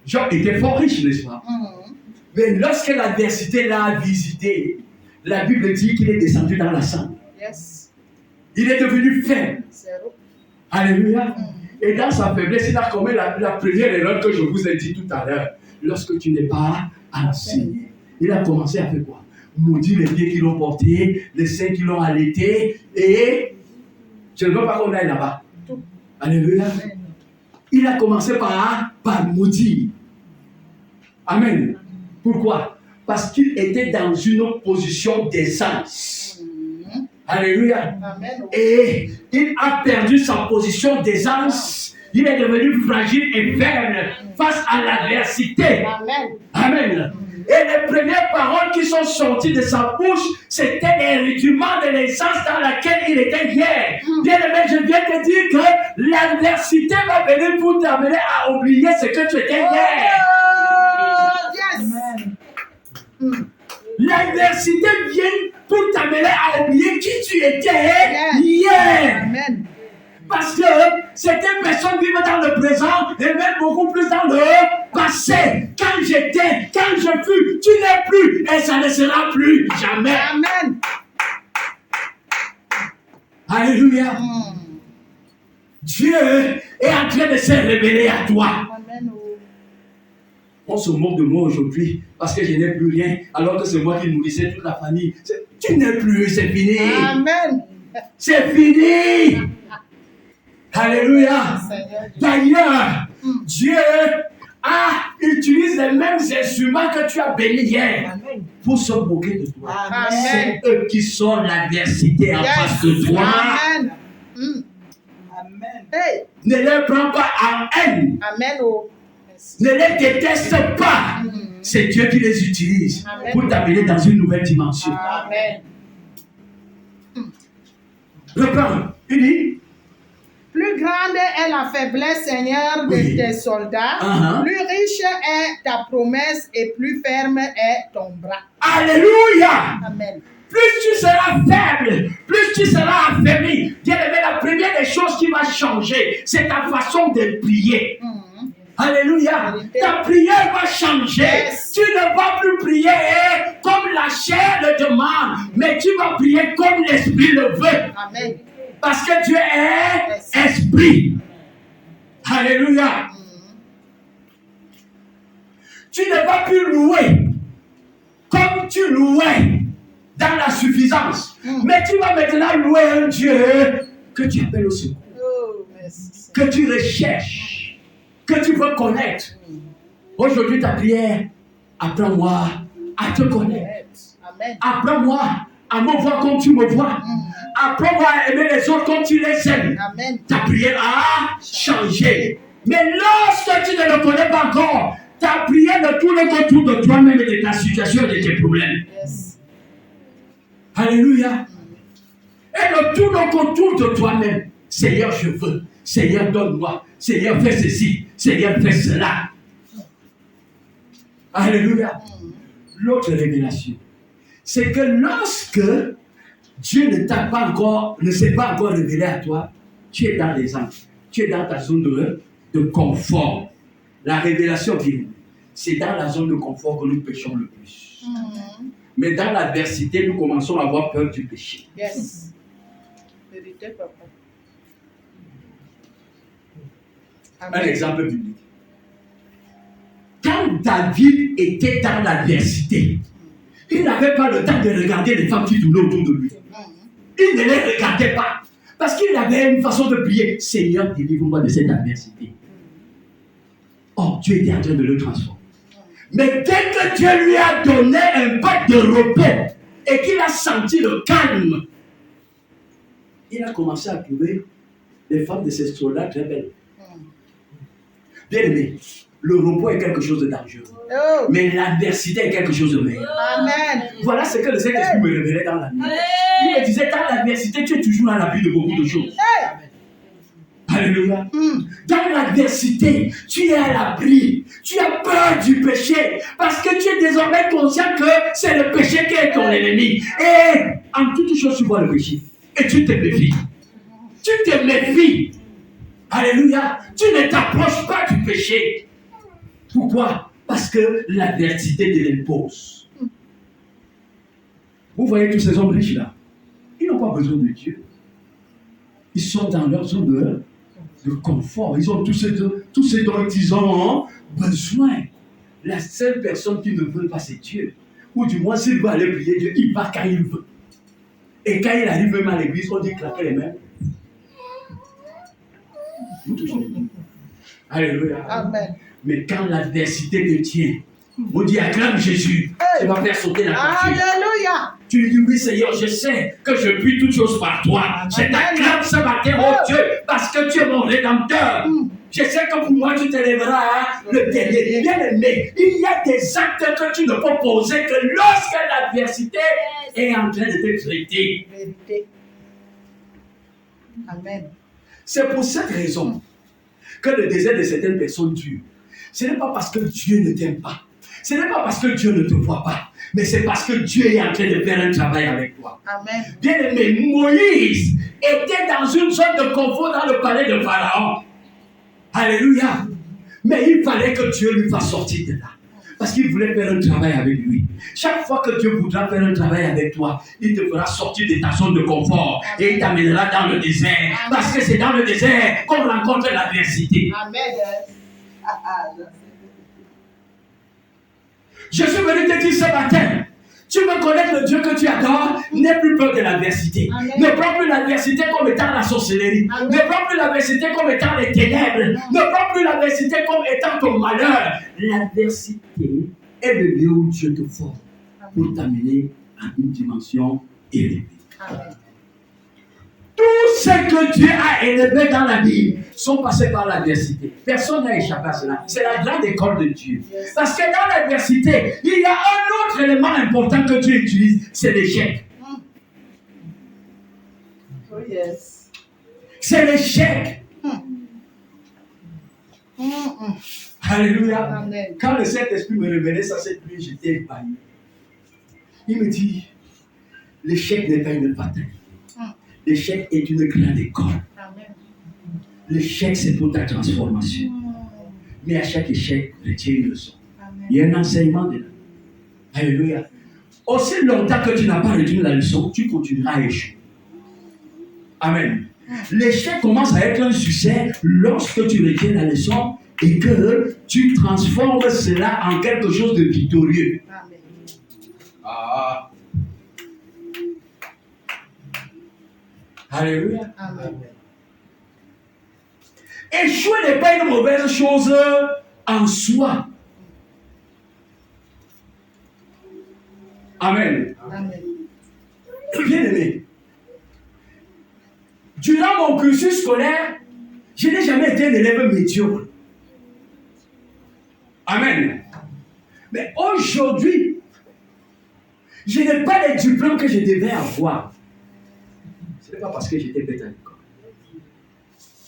Job était fort riche, n'est-ce pas? Mais lorsque l'adversité l'a visité, la Bible dit qu'il est descendu dans la cendre. Yes. Il est devenu faible. Zéro. Alléluia. Et dans sa faiblesse, il a commis la première erreur que je vous ai dit tout à l'heure. Lorsque tu n'es pas enseigné, il a commencé à faire quoi? maudit les pieds qui l'ont porté, les seins qui l'ont allaité, et je ne veux pas qu'on aille là-bas. Alléluia. Il a commencé par maudire. Amen. Pourquoi? Parce qu'il était dans une position d'aisance. Alléluia. Amen. Et il a perdu sa position d'aisance. Il est devenu fragile et faible face à l'adversité. Amen. Amen. Et les premières paroles qui sont sorties de sa bouche, c'était les rudiments de l'aisance dans laquelle il était hier. Bien aimé, je viens te dire que l'adversité va venir pour t'amener à oublier ce que tu étais hier. Yes. L'adversité vient pour t'amener à oublier qui tu étais hier. Amen. Parce que certaines personnes vivent dans le présent et même beaucoup plus dans le passé. Quand j'étais, quand je fus, tu n'es plus et ça ne sera plus jamais. Amen. Alléluia. Dieu est en train de se révéler à toi. Amen. On se moque de moi aujourd'hui parce que je n'ai plus rien, alors que c'est moi qui nourrissais toute la famille. Tu n'es plus, c'est fini. Amen. C'est fini. Alléluia. D'ailleurs, Dieu utilise les mêmes instruments que tu as bénis hier pour se moquer de toi. Amen. C'est eux qui sont l'adversité en face de toi. Amen. Hey. Ne les prends pas en haine. Amen. Ne les déteste pas. C'est Dieu qui les utilise pour t'amener dans une nouvelle dimension. Amen. Reprends. Il dit. Plus grande est la faiblesse, Seigneur, de tes soldats. Plus riche est ta promesse et plus ferme est ton bras. Alléluia. Amen. Plus tu seras faible, plus tu seras affaibli. Bien aimé, la première des choses qui va changer, c'est ta façon de prier. Alléluia. Ta prière va changer. Yes. Tu ne vas plus prier comme la chair le demande, mais tu vas prier comme l'Esprit le veut. Amen. Parce que Dieu est esprit. Alléluia. Tu ne vas plus louer comme tu louais dans la suffisance. Mais tu vas maintenant louer un Dieu que tu appelles au secours, que tu recherches, que tu veux connaître. Aujourd'hui, ta prière, apprends-moi à te connaître. Amen. Apprends-moi à me voir comme tu me vois. Apprends-moi à aimer les autres comme tu les aimes. Amen. Ta prière a changé. Mais lorsque tu ne le connais pas encore, ta prière ne tourne qu'autour de toi-même et de ta situation et de tes problèmes. Yes. Alléluia. Elle ne tourne qu'autour de toi-même. Seigneur, je veux. Seigneur, donne-moi. Seigneur, fais ceci. Seigneur, fais cela. Alléluia. L'autre révélation, c'est que lorsque Dieu ne s'est pas encore révélé à toi, tu es dans les anges. Tu es dans ta zone de confort. La révélation vient. C'est dans la zone de confort que nous péchons le plus. Mais dans l'adversité, nous commençons à avoir peur du péché. Yes. Vérité, papa. Un exemple biblique. Quand David était dans l'adversité, il n'avait pas le temps de regarder les femmes qui tournaient autour de lui. Il ne les regardait pas. Parce qu'il avait une façon de prier. Seigneur, délivre-moi de cette adversité. Oh, Dieu était en train de le transformer. Mais dès que Dieu lui a donné un peu de repos et qu'il a senti le calme, il a commencé à trouver les femmes de ces soldats très belles. Bien aimé, le repos est quelque chose de dangereux. Oh. Mais l'adversité est quelque chose de meilleur. Amen. Voilà ce que le Saint-Esprit me révélait dans la nuit. Il me disait, dans l'adversité, tu es toujours à l'abri de beaucoup de choses. Alléluia. Dans l'adversité, tu es à l'abri. Tu as peur du péché. Parce que tu es désormais conscient que c'est le péché qui est ton ennemi. Et en toute chose, tu vois le péché. Et tu te méfies. Tu te méfies. Alléluia. Tu ne t'approches pas du péché. Pourquoi? Parce que l'adversité te l'impose. Vous voyez tous ces hommes riches là. Ils n'ont pas besoin de Dieu. Ils sont dans leur zone de confort. Ils ont tout ce dont ils ont besoin. La seule personne qui ne veut pas, c'est Dieu. Ou du moins, s'il veut aller prier Dieu, il va quand il veut. Et quand il arrive même à l'église, on dit claquer les mains. Alléluia. Amen. Mais quand l'adversité te tient, on dit acclame Jésus, tu vas faire sauter la voiture. Alléluia. Tu lui dis oui Seigneur, je sais que je puis toutes choses par toi. Je t'acclame ce matin, oh Dieu, parce que tu es mon rédempteur. Je sais que pour moi tu te lèveras le dernier. Bien aimé, il y a des actes que tu ne peux poser que lorsque l'adversité est en train de te traiter. Amen. C'est pour cette raison que le désert de certaines personnes dure. Ce n'est pas parce que Dieu ne t'aime pas. Ce n'est pas parce que Dieu ne te voit pas. Mais c'est parce que Dieu est en train de faire un travail avec toi. Amen. Bien aimé, Moïse était dans une zone de confort dans le palais de Pharaon. Alléluia. Mais il fallait que Dieu lui fasse sortir de là. Parce qu'il voulait faire un travail avec lui. Chaque fois que Dieu voudra faire un travail avec toi, il te fera sortir de ta zone de confort. Et il t'amènera dans le désert. Amen. Parce que c'est dans le désert qu'on rencontre l'adversité. Amen. Je suis venu te dire ce matin, tu veux connaître le Dieu que tu adores, n'aie plus peur de l'adversité. Amen. Ne prends plus l'adversité comme étant la sorcellerie. Amen. Ne prends plus l'adversité comme étant les ténèbres. Ne prends plus l'adversité comme étant ton malheur. L'adversité est le lieu où Dieu te forme pour t'amener à une dimension élevée. Amen. Tout ce que Dieu a élevé dans la Bible sont passés par l'adversité. Personne n'a échappé à cela. C'est la grande école de Dieu. Parce que dans l'adversité, il y a un autre élément important que Dieu utilise, c'est l'échec. Oh yes. C'est l'échec. Alléluia. Amen. Quand le Saint-Esprit me révélait ça cette nuit, j'étais ébahi. Il me dit, l'échec n'est pas une bataille. L'échec est une grande école. Amen. L'échec, c'est pour ta transformation. Mais à chaque échec, retiens une leçon. Amen. Il y a un enseignement dedans. Alléluia. Aussi longtemps que tu n'as pas retenu la leçon, tu continueras à échouer. Amen. L'échec commence à être un succès lorsque tu retiens la leçon et que tu transformes cela en quelque chose de victorieux. Amen. Ah. Alléluia. Amen. Échouer n'est pas une mauvaise chose en soi. Amen. Amen. Bien aimé. Durant mon cursus scolaire, je n'ai jamais été un élève médiocre. Amen. Mais aujourd'hui, je n'ai pas les diplômes que je devais avoir. Ce n'est pas parce que j'étais bête à l'école.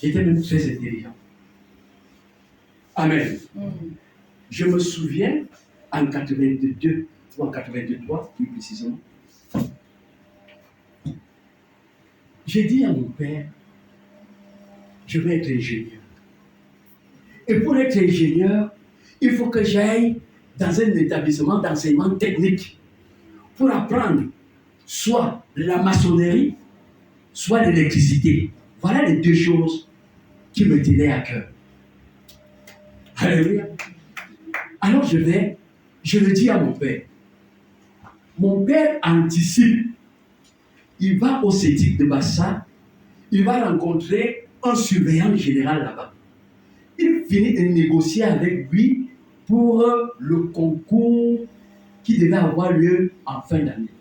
J'étais même très intelligent. Amen. Je me souviens, en 82 ou en 83, plus précisément, j'ai dit à mon père, je vais être ingénieur. Et pour être ingénieur, il faut que j'aille dans un établissement d'enseignement technique pour apprendre soit la maçonnerie, soit l'électricité. Voilà les deux choses qui me tenaient à cœur. Alléluia. Alors je le dis à mon père. Mon père anticipe. Il va au CETIC de Bassa. Il va rencontrer un surveillant général là-bas. Il finit de négocier avec lui pour le concours qui devait avoir lieu en fin d'année.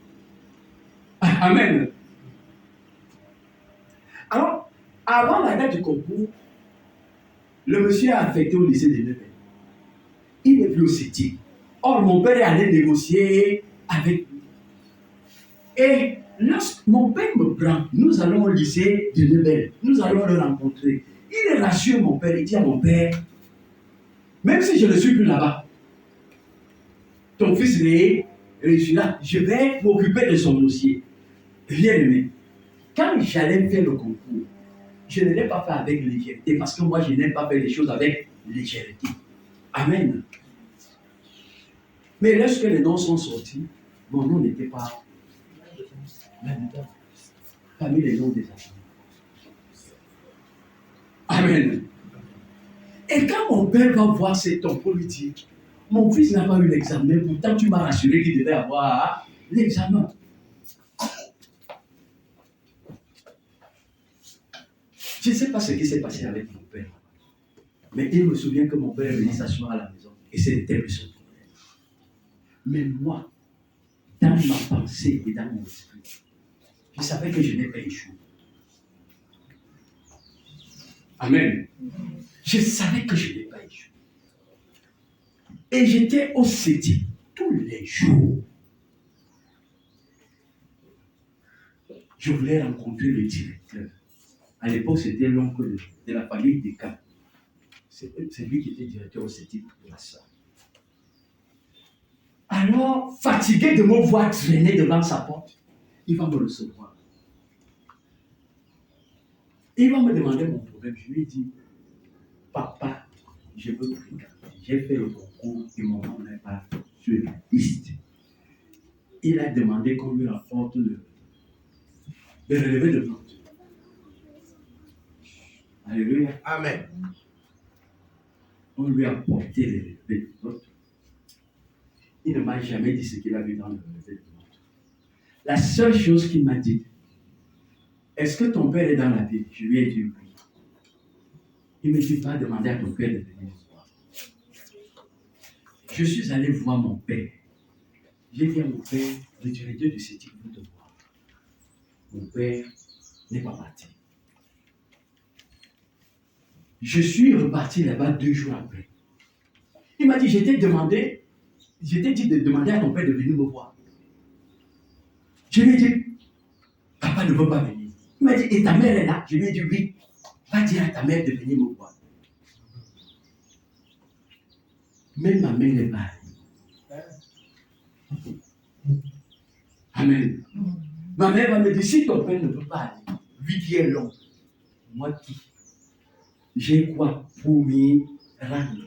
Amen. Alors, avant la date du concours, le monsieur est affecté au lycée de Nevers. Il n'est plus au CETIC. Or, mon père est allé négocier avec lui. Et lorsque mon père me prend, nous allons au lycée de Nevers. Nous allons le rencontrer. Il rassure mon père. Il dit à mon père, même si je ne suis plus là-bas, ton fils réussira. Je vais m'occuper de son dossier. Bien aimé. Quand j'allais faire le concours, je ne l'ai pas fait avec légèreté parce que moi, je n'aime pas faire les choses avec légèreté. Amen. Mais lorsque les noms sont sortis, mon nom n'était pas là-dedans, parmi les noms des enfants. Amen. Et quand mon père va voir cet homme pour lui dire, Mon fils n'a pas eu l'examen, pourtant tu m'as rassuré qu'il devait avoir l'examen. Je ne sais pas ce qui s'est passé avec mon père. Mais il me souvient que mon père est venu s'asseoir à la maison. Et c'était le son problème. Mais moi, dans ma pensée et dans mon esprit, je savais que je n'ai pas échoué. Amen. Je savais que je n'ai pas échoué. Et j'étais au CETI tous les jours. Je voulais rencontrer le directeur. À l'époque, c'était l'oncle de la famille des cas. C'est lui qui était directeur au CETI de la salle. Alors, fatigué de me voir traîner devant sa porte, il va me recevoir. Il va me demander mon problème. Je lui ai dit, papa, je veux fréquenter. J'ai fait le concours et mon nom n'est pas sur la liste. Il a demandé qu'on lui rapporte le relevé de notes. Alléluia. Amen. On lui a apporté le relevé de notes. Il ne m'a jamais dit ce qu'il a vu dans le relevé de notes. La seule chose qu'il m'a dit, est-ce que ton père est dans la ville? Je lui ai dit oui. Il me dit, va demander à ton père de venir me voir. Je suis allé voir mon père. J'ai dit à mon père, le directeur de CETI veut te voir. Mon père n'est pas parti. Je suis reparti là-bas 2 jours après. Il m'a dit, je t'ai dit de demander à ton père de venir me voir. Je lui ai dit, papa ne veut pas venir. Il m'a dit, et ta mère est là? Je lui ai dit, oui. Va dire à ta mère de venir me voir. Même ma mère n'est pas allée. Amen. Ma mère va me dire, si ton père ne veut pas aller, lui qui est long, moi qui, j'ai quoi pour m'y rendre?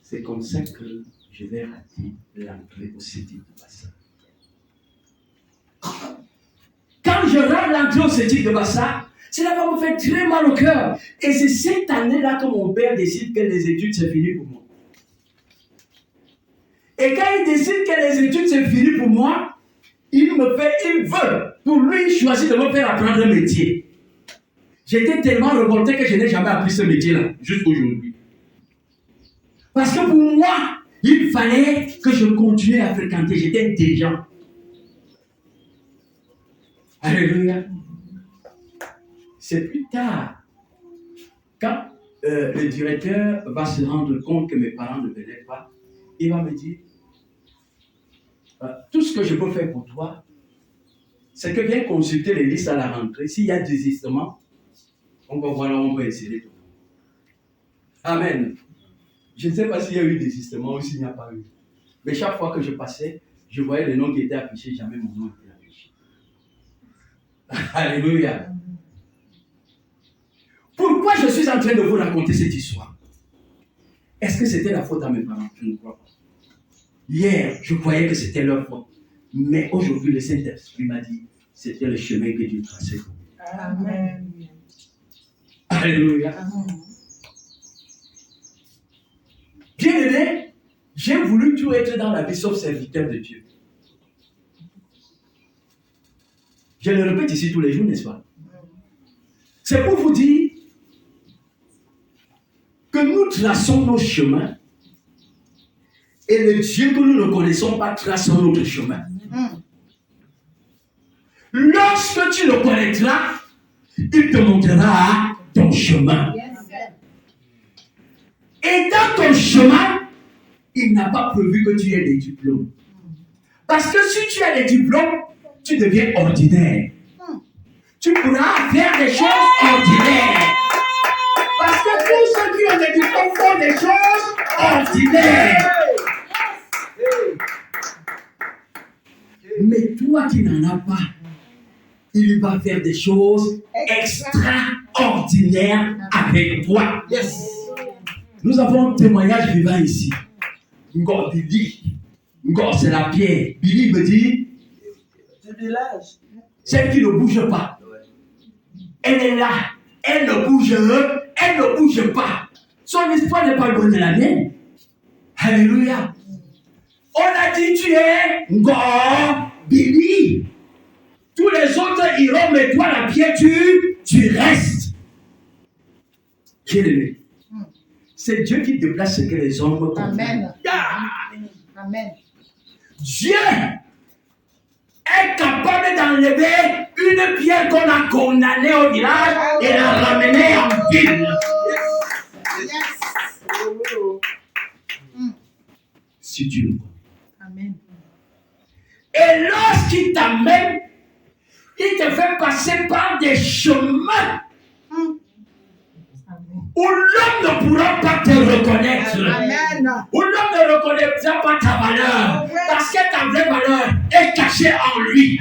C'est comme ça que je vais rater l'entrée au CETI de Bassa. Quand je rate l'entrée au CETI de Bassa, cela va me faire très mal au cœur. Et c'est cette année-là que mon père décide que les études, c'est fini pour moi. Et quand il décide que les études, c'est fini pour moi, il veut, pour lui, choisir de me faire apprendre un métier. J'étais tellement révolté que je n'ai jamais appris ce métier-là, jusqu'aujourd'hui. Parce que pour moi, il fallait que je continue à fréquenter. J'étais intelligent. Alléluia. C'est plus tard, quand le directeur va se rendre compte que mes parents ne venaient pas, il va me dire, tout ce que je peux faire pour toi, c'est que viens consulter les listes à la rentrée. S'il y a désistement, on va voir là où on peut essayer. Amen. Je ne sais pas s'il y a eu désistement ou s'il n'y a pas eu. Mais chaque fois que je passais, je voyais les noms qui étaient affichés, jamais mon nom était affiché. Alléluia. Pourquoi je suis en train de vous raconter cette histoire? Est-ce que c'était la faute à mes parents? Je ne crois pas. Hier, je croyais que c'était leur faute. Mais aujourd'hui, le Saint-Esprit m'a dit c'était le chemin que Dieu traçait pour moi. Amen. Alléluia. Bien-aimé, j'ai voulu tout être dans la vie sauf serviteur de Dieu. Je le répète ici tous les jours, n'est-ce pas? C'est pour vous dire que nous traçons nos chemins et le Dieu que nous ne connaissons pas trace notre chemin. Lorsque tu le connaîtras, il te montrera ton chemin. Et dans ton chemin, il n'a pas prévu que tu aies des diplômes. Parce que si tu as des diplômes, tu deviens ordinaire. Tu pourras faire des choses ordinaires. Parce que tous ceux qui ont des diplômes font des choses ordinaires. Mais toi qui n'en as pas, il va faire des choses extraordinaires avec toi. Yes. Nous avons un témoignage vivant ici. Ngor Billy. Ngor, c'est la pierre. Billy me dit, celle qui ne bouge pas. Elle est là. Elle ne bouge pas. Son histoire n'est pas loin de la mienne. Alléluia. On a dit tu es Billy. Tous les autres iront, mais toi, la pierre, tu restes. Bien-aimé. C'est Dieu qui déplace ce que les hommes font. Amen. Amen. Dieu est capable d'enlever une pierre qu'on a condamnée au village et la ramener en ville. Si tu le vois. Amen. Et lorsqu'il t'amène, il te fait passer par des chemins où l'homme ne pourra pas te reconnaître. Amen. Où l'homme ne reconnaîtra pas ta valeur. Parce que ta vraie valeur est cachée en lui.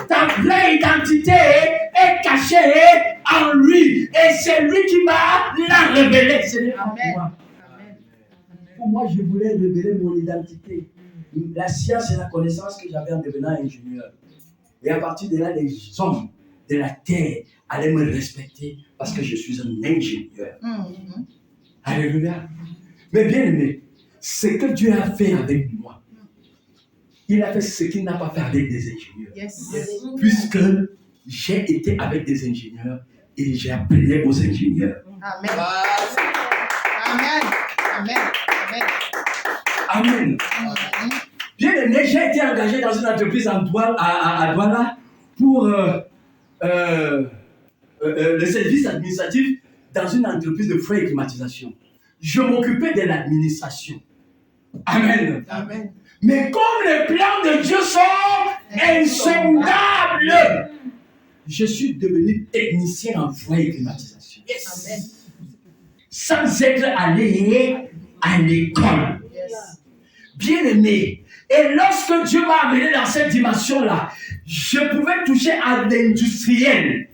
Ta vraie identité est cachée en lui. Et c'est lui qui va la révéler. Ce n'est pas moi. Pour moi, je voulais révéler mon identité. La science et la connaissance que j'avais en devenant ingénieur. Et à partir de là, les hommes de la terre allaient me respecter parce que je suis un ingénieur. Alléluia. Mais bien aimé, ce que Dieu a fait avec moi, il a fait ce qu'il n'a pas fait avec des ingénieurs. Puisque j'ai été avec des ingénieurs et j'ai appelé aux ingénieurs. Amen. Amen. Amen. Amen. Bien aimé, j'ai été engagé dans une entreprise à Douala pour le service administratif dans une entreprise de frais et climatisation. Je m'occupais de l'administration. Amen. Amen. Mais comme les plans de Dieu sont insondables, je suis devenu technicien en frais et climatisation. Amen. Sans être allé à l'école. Bien aimé. Et lorsque Dieu m'a amené dans cette dimension-là, je pouvais toucher à l'industriel.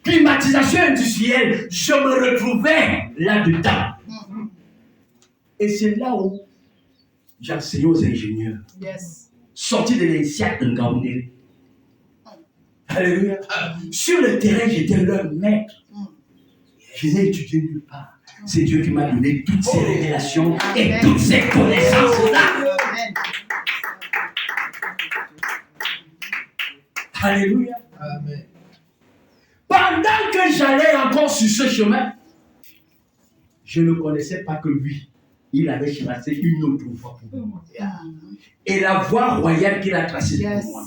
Climatisation industrielle, je me retrouvais là-dedans. Et c'est là où j'enseignais aux ingénieurs. Sortis de l'INSEAD de Ngaoundé. Alléluia. Sur le terrain, j'étais leur maître. Je n'ai étudié nulle part. C'est Dieu qui m'a donné toutes ces révélations et toutes ces connaissances-là. Alléluia. Amen. Pendant que j'allais encore sur ce chemin, je ne connaissais pas que lui, il avait tracé une autre voie pour moi. Et la voie royale qu'il a tracée pour moi,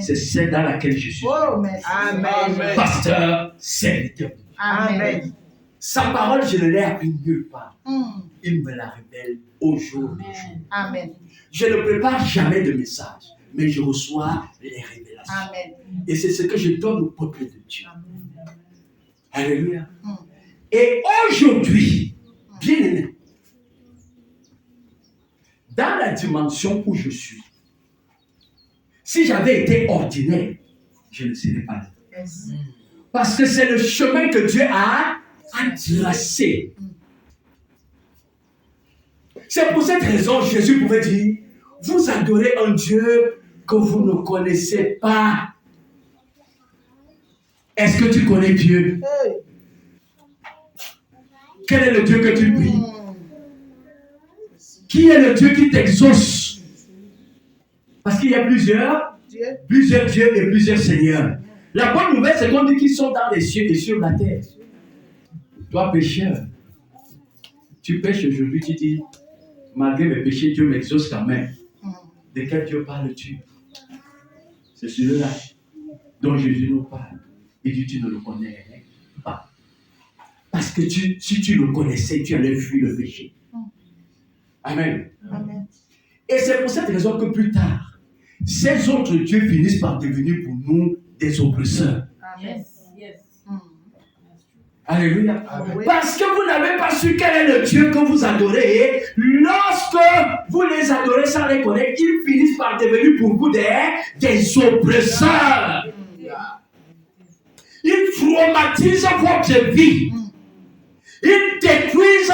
c'est celle dans laquelle je suis. Amen. Pasteur, serviteur. Amen. Sa parole, je ne l'ai appris nulle part. Il me la révèle au jour le jour. Amen. Je ne prépare jamais de message, mais je reçois les révélations. Amen. Et c'est ce que je donne au peuple de Dieu. Alléluia. Et aujourd'hui, bien aimé, dans la dimension où je suis, si j'avais été ordinaire, je ne serais pas là. Parce que c'est le chemin que Dieu a tracé. C'est pour cette raison que Jésus pouvait dire, vous adorez un Dieu que vous ne connaissez pas. Est-ce que tu connais Dieu? Quel est le Dieu que tu pries? Qui est le Dieu qui t'exauce? Parce qu'il y a plusieurs dieux et plusieurs seigneurs. La bonne nouvelle, c'est qu'on dit qu'ils sont dans les cieux et sur la terre. Toi, pécheur, tu pêches aujourd'hui, tu dis, malgré mes péchés, Dieu m'exauce quand même. De quel Dieu parles-tu? C'est celui-là dont Jésus nous parle. Et dit, tu ne le connais pas. Parce que si tu le connaissais, tu allais fuir le péché. Amen. Amen. Et c'est pour cette raison que plus tard, ces autres dieux finissent par devenir pour nous des oppresseurs. Amen. Alléluia. Amen. Parce que vous n'avez pas su quel est le Dieu que vous adorez. Lorsque vous les adorez sans les connaître, ils finissent par devenir pour vous des oppresseurs. Ils traumatisent votre vie. Ils détruisent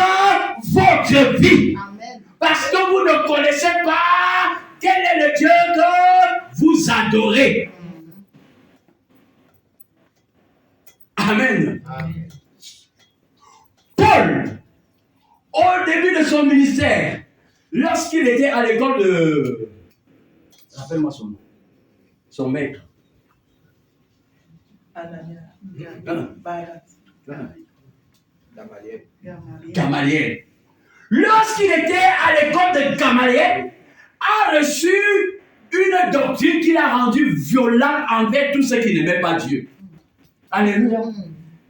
votre vie. Amen. Parce que vous ne connaissez pas quel est le Dieu que vous adorez. Amen. Amen. Paul Paul, au début de son ministère, lorsqu'il était à l'école de... Rappelle-moi son nom. Son maître. Gamaliel. Lorsqu'il était à l'école de Gamaliel, a reçu une doctrine qui l'a rendu violente envers tous ceux qui n'aimaient pas Dieu. Alléluia.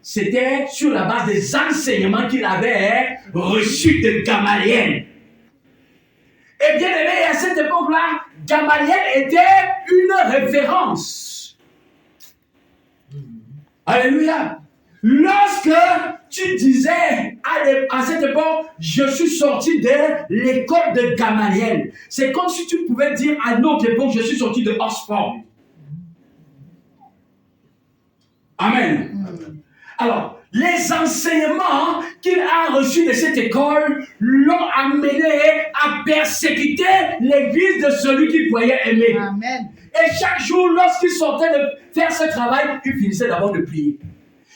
C'était sur la base des enseignements qu'il avait reçus de Gamaliel. Et bien aimé, à cette époque-là, Gamaliel était une référence. Alléluia. Lorsque tu disais à cette époque, je suis sorti de l'école de Gamaliel, c'est comme si tu pouvais dire à notre époque, je suis sorti de Oxford. Amen. Alors, les enseignements qu'il a reçus de cette école l'ont amené à persécuter l'église de celui qu'il croyait aimer. Amen. Et chaque jour, lorsqu'il sortait de faire ce travail, il finissait d'abord de prier.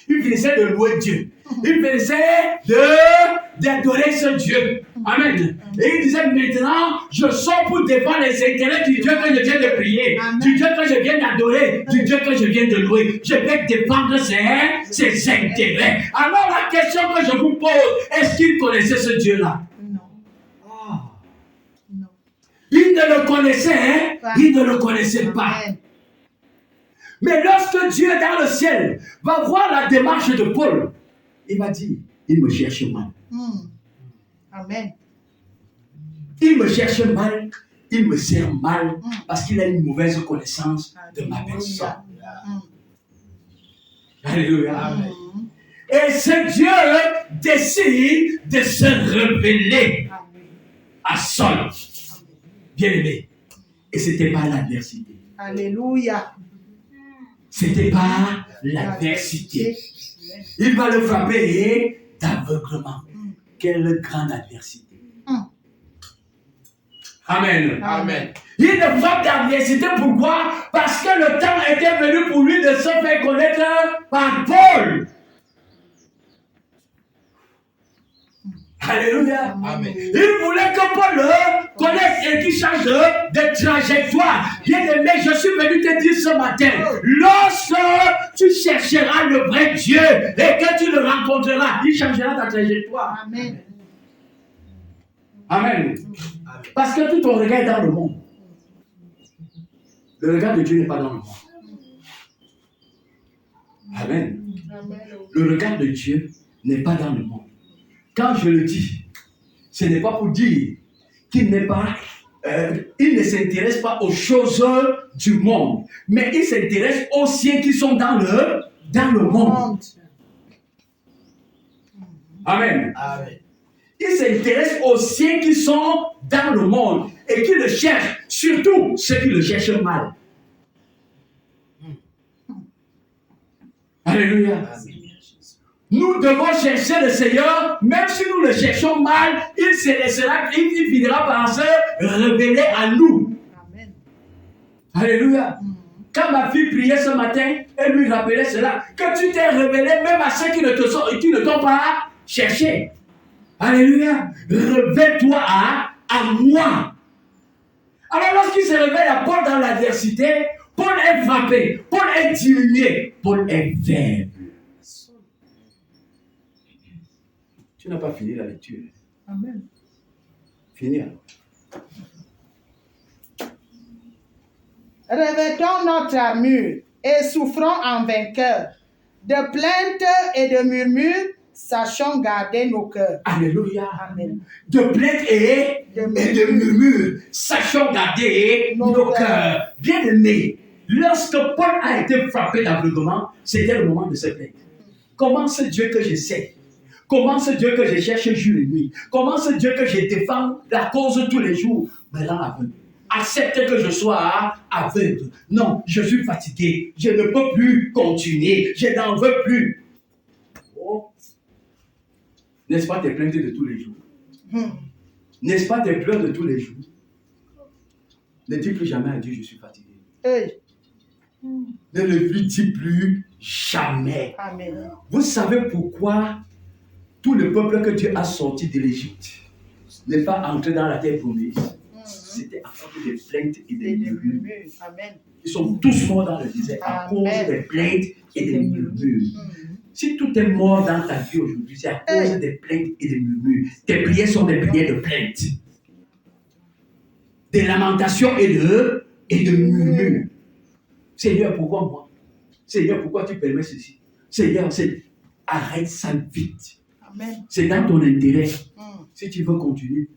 Il finissait de louer Dieu. Il finissait d'adorer ce Dieu. Amen. Et il disait maintenant, je sors pour défendre les intérêts du Dieu que je viens de prier, Amen. du Dieu que je viens d'adorer, du Dieu que je viens de louer. Je vais défendre ses intérêts. Alors la question que je vous pose, est-ce qu'il connaissait ce Dieu-là? Non. Non. Il ne le connaissait, il ne le connaissait pas. Amen. Mais lorsque Dieu dans le ciel va voir la démarche de Paul, il va dire, il me cherche mal. Amen. Il me cherche mal, il me sert mal, parce qu'il a une mauvaise connaissance de ma personne. Alléluia. Amen. Et ce Dieu décide de se révéler à Saul. Bien aimé. Et ce n'était pas l'adversité. Alléluia. C'était pas l'adversité. Il va le frapper d'aveuglement. Quelle grande adversité. Amen. Amen. Il ne frappe d'adversité, pourquoi? Parce que le temps était venu pour lui de se faire connaître par Paul. Alléluia. Amen. Il voulait que Paul connaisse et qu'il change de trajectoire. Bien aimé, je suis venu te dire ce matin, lorsque tu chercheras le vrai Dieu et que tu le rencontreras, il changera ta trajectoire. Amen. Amen. Parce que tout ton regard est dans le monde. Le regard de Dieu n'est pas dans le monde. Amen. Le regard de Dieu n'est pas dans le monde. Quand je le dis, ce n'est pas pour dire qu'il n'est pas, il ne s'intéresse pas aux choses du monde, mais il s'intéresse aux siens qui sont dans le monde. Amen. Amen. Il s'intéresse aux siens qui sont dans le monde et qui le cherchent, surtout ceux qui le cherchent mal. Alléluia. Amen. Nous devons chercher le Seigneur, même si nous le cherchons mal, il finira par se révéler à nous. Amen. Alléluia. Quand ma fille priait ce matin, elle lui rappelait cela, que tu t'es révélé même à ceux qui ne t'ont pas cherché. Alléluia. Révèle-toi à moi. Alors lorsqu'il se révèle à Paul dans l'adversité, Paul est frappé, Paul est diminué, Paul est faible. Tu n'as pas fini la lecture. Amen. Fini alors. Revêtons notre armure et souffrons en vainqueur. De plaintes et de murmures, sachons garder nos cœurs. Alléluia. Amen. De plaintes et de murmures, sachons garder nos cœurs. Bien aimé, lorsque Paul a été frappé d'aveuglement, c'était le moment de se plaindre. Comment ce Dieu que je sais? Comment ce Dieu que je cherche jour et nuit? Comment ce Dieu que je défends la cause tous les jours me rend aveugle? Accepte que je sois aveugle. Non, je suis fatigué. Je ne peux plus continuer. Je n'en veux plus. Oh. N'est-ce pas tes plaintes de tous les jours? N'est-ce pas tes pleurs de tous les jours? Ne dis plus jamais à Dieu, je suis fatigué. Hey. Ne le lui dis plus jamais. Amen. Vous savez pourquoi tout le peuple que Dieu a sorti de l'Égypte n'est pas entré dans la terre promise. C'était à cause des plaintes et des murmures. Amen. Ils sont tous morts dans le désert à cause des plaintes et des murmures. Si tout est mort dans ta vie aujourd'hui, c'est à cause des plaintes et des murmures. Tes prières sont des prières de plaintes, des lamentations et de murmures. Seigneur, pourquoi moi? Seigneur, pourquoi tu permets ceci? Seigneur, arrête ça vite. Amen. C'est dans ton intérêt. Si tu veux continuer,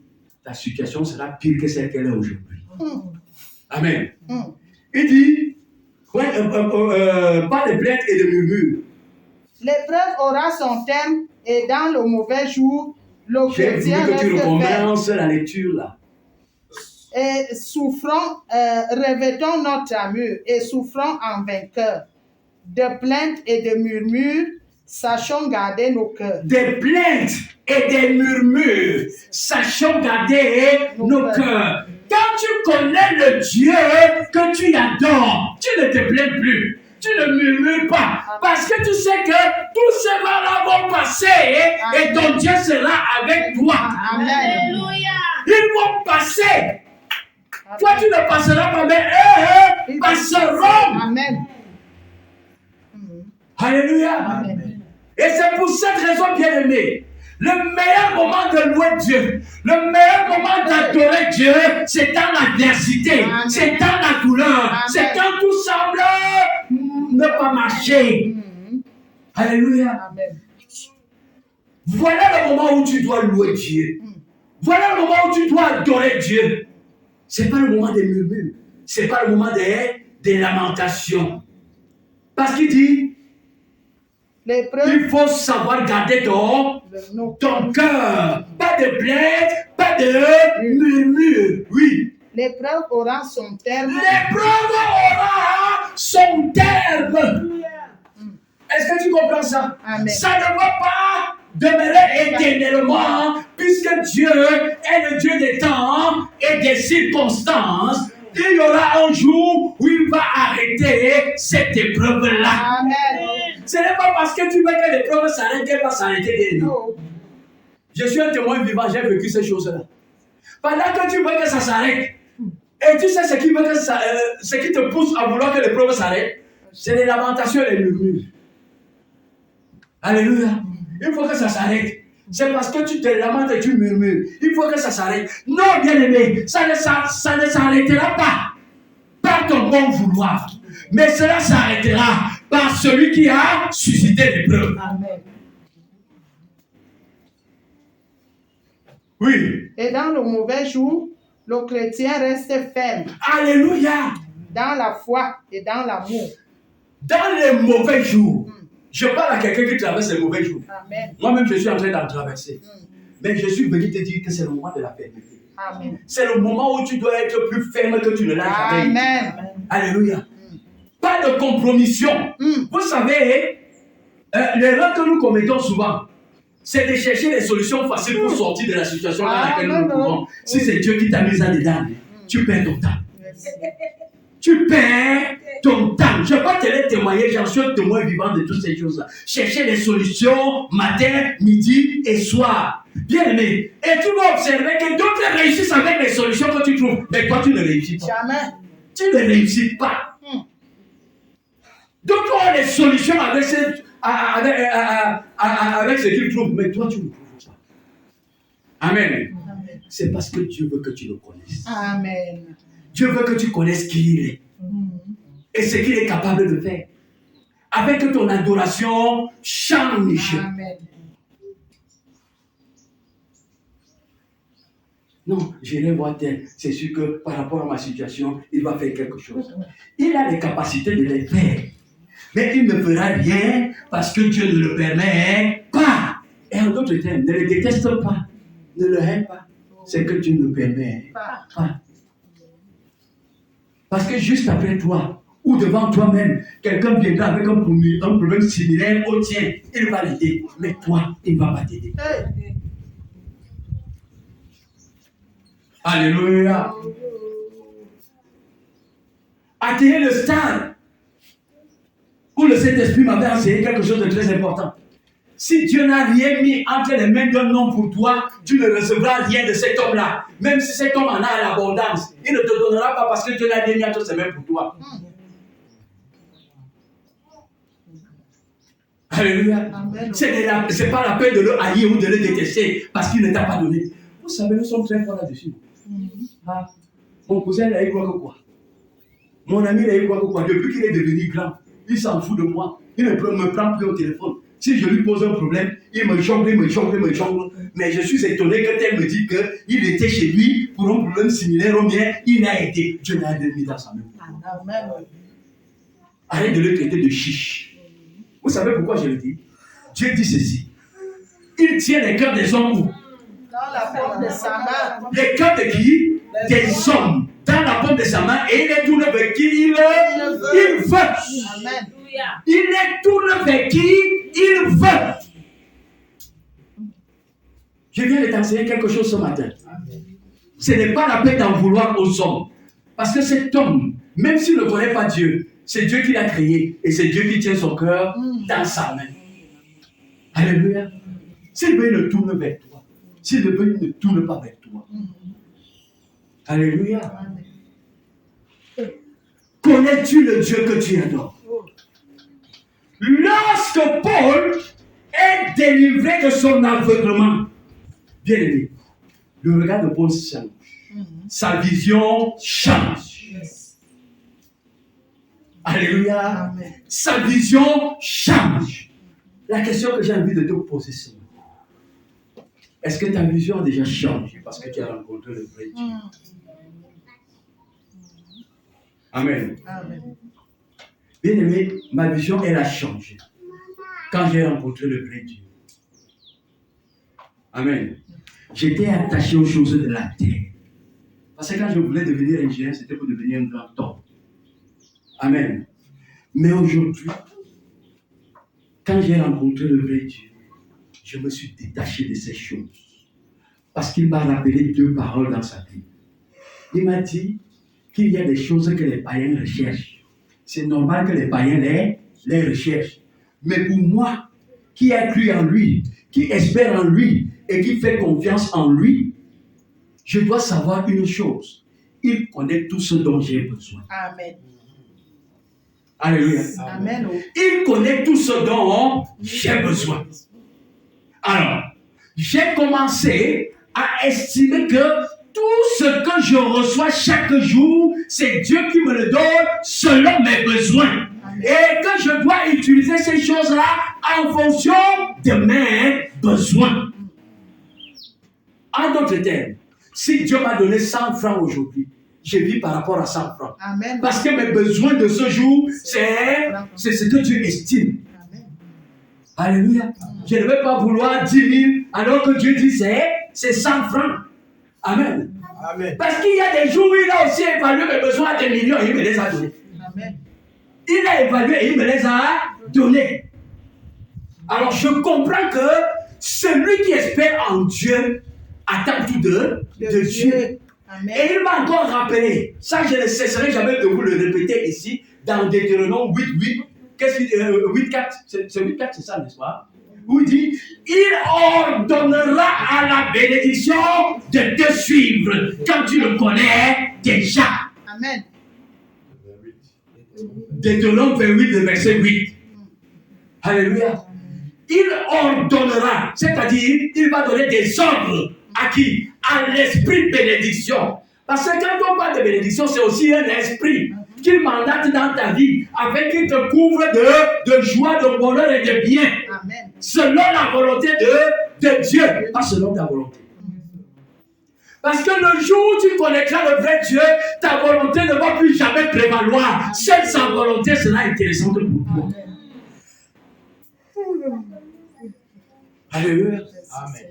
ta situation sera pire que celle qu'elle est aujourd'hui. Amen. Il dit, pas de plaintes et de murmures. L'épreuve aura son terme et dans le mauvais jour, le J'ai voulu chrétien que tu reste ferme. recommences la lecture là. Et souffrons, revêtons notre armure et souffrons en vainqueur. De plaintes et de murmures, sachons garder nos cœurs. Des plaintes et des murmures, sachons garder nos cœurs. Quand tu connais le Dieu que tu adores, tu ne te plains plus. Tu ne murmures pas. Parce que tu sais que tous ces mal-là vont passer et ton Dieu sera avec toi. Amen. Alléluia. Ils vont passer. Toi, tu ne passeras pas, mais eux passeront. Amen. Alléluia. Amen. Et c'est pour cette raison, bien-aimé, le meilleur moment de louer Dieu, le meilleur moment d'adorer Dieu, c'est dans l'adversité, c'est dans la douleur, c'est quand tout semble ne pas marcher. Alléluia. Amen. Voilà le moment où tu dois louer Dieu. Voilà le moment où tu dois adorer Dieu. Ce n'est pas le moment des murmures, ce n'est pas le moment des lamentations. Parce qu'il dit, L'épreuve, il faut savoir garder ton cœur. Pas de plainte, pas de murmure. Oui. l'épreuve aura son terme. L'épreuve aura son terme. Est-ce que tu comprends ça? Amen. Ça ne va pas demeurer éternellement, puisque Dieu est le Dieu des temps et des circonstances. Il y aura un jour où il va arrêter cette épreuve-là. Amen. Ce n'est pas parce que tu veux que l'épreuve s'arrête qu'elle va s'arrêter. Oh. Je suis un témoin vivant, j'ai vécu ces choses-là. Pendant que tu veux que ça s'arrête, et tu sais ce qui te pousse à vouloir que l'épreuve s'arrête, c'est les lamentations et les murmures. Alléluia. Il faut que ça s'arrête. C'est parce que tu te lamentes et tu murmures. Il faut que ça s'arrête. Non, bien-aimé, ça ne s'arrêtera pas par ton bon vouloir. Mais cela s'arrêtera par celui qui a suscité l'épreuve. Amen. Oui. Et dans le mauvais jour, le chrétien reste ferme Alléluia. dans la foi et dans l'amour. Dans les mauvais jours, je parle à quelqu'un qui traverse les mauvais jours. Amen. Moi-même, je suis en train d'en traverser. Mais je suis venu te dire que c'est le moment de la fermeté. Amen. C'est le moment où tu dois être plus ferme que tu ne l'as jamais été. Amen. Alléluia. Pas de compromission. Vous savez, l'erreur que nous commettons souvent, c'est de chercher des solutions faciles pour sortir de la situation dans laquelle nous nous trouvons. Si c'est Dieu qui t'a mis là-dedans, tu perds ton temps. Tu perds ton temps. Je ne vais pas te les témoigner, j'en suis un témoin vivant de toutes ces choses-là. Chercher des solutions matin, midi et soir. Bien aimé. Et tu vas observer que d'autres réussissent avec les solutions que tu trouves. Mais toi, tu ne réussis pas. Jamais. Tu ne réussis pas. D'autres ont des solutions avec ce qu'ils trouvent. Mais toi, tu ne trouves pas. Amen. C'est parce que Dieu veut que tu le connaisses. Amen. Dieu veut que tu connaisses qui il est. Et ce qu'il est capable de faire. Avec que ton adoration change. Amen. Non, j'irai voir tel. C'est sûr que par rapport à ma situation, il va faire quelque chose. Il a les capacités de le faire. Mais il ne fera rien parce que Dieu ne le permet pas. Et en d'autres termes, ne le déteste pas. Ne le hais pas. C'est que Dieu ne permet pas. Parce que juste après toi, ou devant toi-même, quelqu'un viendra avec un problème similaire au tien. Il va l'aider. Mais toi, il ne va pas t'aider. Alléluia. Atteignez le stade où le Saint-Esprit m'avait enseigné quelque chose de très important. si Dieu n'a rien mis entre les mains d'un homme pour toi, tu ne recevras rien de cet homme-là. Même si cet homme en a à l'abondance, il ne te donnera pas parce que Dieu n'a rien mis entre ses mains pour toi. Alléluia. Ce n'est pas la peine de le haïr ou de le détester parce qu'il ne t'a pas donné. Vous savez, nous sommes très forts là-dessus. Ah, mon cousin, il a eu quoi que quoi. Mon ami, il a eu quoi que quoi. Depuis qu'il est devenu grand, il s'en fout de moi. Il ne me prend plus au téléphone. Si je lui pose un problème, il me jongle. Mais je suis étonné que tel me dit qu'il était chez lui pour un problème similaire au mien. Il a été. Dieu n'a rien mis dans sa main. Arrête de le traiter de chiche. Vous savez pourquoi je le dis? Dieu dit ceci. Il tient les cœurs des hommes où? Dans la paume de sa main. Les cœurs de qui? Des hommes. Dans la paume de sa main. Et il est tourné vers qui il veut. Amen. Il est tourné vers qui il veut. Je viens de t'enseigner quelque chose ce matin. Ce n'est pas la peine d'en vouloir aux hommes. Parce que cet homme, même s'il ne connaît pas Dieu, c'est Dieu qui l'a créé. Et c'est Dieu qui tient son cœur dans sa main. Alléluia. S'il veut, il ne tourne vers toi. S'il ne veut, il ne tourne pas vers toi. Alléluia. Connais-tu le Dieu que tu adores? Lorsque Paul est délivré de son aveuglement, bien aimé, le regard de Paul change. Sa vision change. Alléluia. Amen. Sa vision change. La question que j'ai envie de te poser ce matin, est-ce que ta vision a déjà changé parce que tu as rencontré le vrai Dieu? Amen. Amen. Bien aimé, ma vision, elle a changé quand j'ai rencontré le vrai Dieu. Amen. J'étais attaché aux choses de la terre. Parce que quand je voulais devenir ingénieur, c'était pour devenir un grand homme. Amen. Mais aujourd'hui, quand j'ai rencontré le vrai Dieu, je me suis détaché de ces choses. Parce qu'il m'a rappelé 2 paroles dans sa vie. Il m'a dit qu'il y a des choses que les païens recherchent. C'est normal que les païens les recherchent. Mais pour moi, qui a cru en lui, qui espère en lui et qui fait confiance en lui, je dois savoir une chose. Il connaît tout ce dont j'ai besoin. Amen. Alléluia. Amen. Il connaît tout ce dont j'ai besoin. Alors, j'ai commencé à estimer que tout ce que je reçois chaque jour, c'est Dieu qui me le donne selon mes besoins. Amen. Et que je dois utiliser ces choses-là en fonction de mes besoins. En d'autres termes, si Dieu m'a donné 100 francs aujourd'hui, je vis par rapport à 100 francs. Amen. Parce que mes besoins de ce jour, c'est ce que Dieu estime. Amen. Alléluia. Je ne vais pas vouloir 10 000 alors que Dieu dit c'est 100 francs. Amen. Amen. Parce qu'il y a des jours où il a aussi évalué mes besoins à des millions et il me les a donnés. Amen. Il a évalué et il me les a donnés. Alors je comprends que celui qui espère en Dieu attend tout de Dieu. Amen. Et il m'a encore rappelé, ça je ne cesserai jamais de vous le répéter ici, dans Deutéronome 8.8, qu'est-ce qu'il 8.4, c'est 8.4, c'est ça, n'est-ce pas? Où il dit, il ordonnera à la bénédiction de te suivre, quand tu le connais déjà. Amen. Deutéronome 28, verset 8. Alléluia. Il ordonnera, c'est-à-dire, il va donner des ordres à qui? À l'esprit de bénédiction. Parce que quand on parle de bénédiction, c'est aussi un esprit qu'il mandate dans ta vie, afin qu'il te couvre de joie, de bonheur et de bien. Amen. Selon la volonté de Dieu, pas selon ta volonté. Parce que le jour où tu connaîtras le vrai Dieu, ta volonté ne va plus jamais prévaloir. Seule sa volonté sera intéressante pour toi. Alléluia. Amen.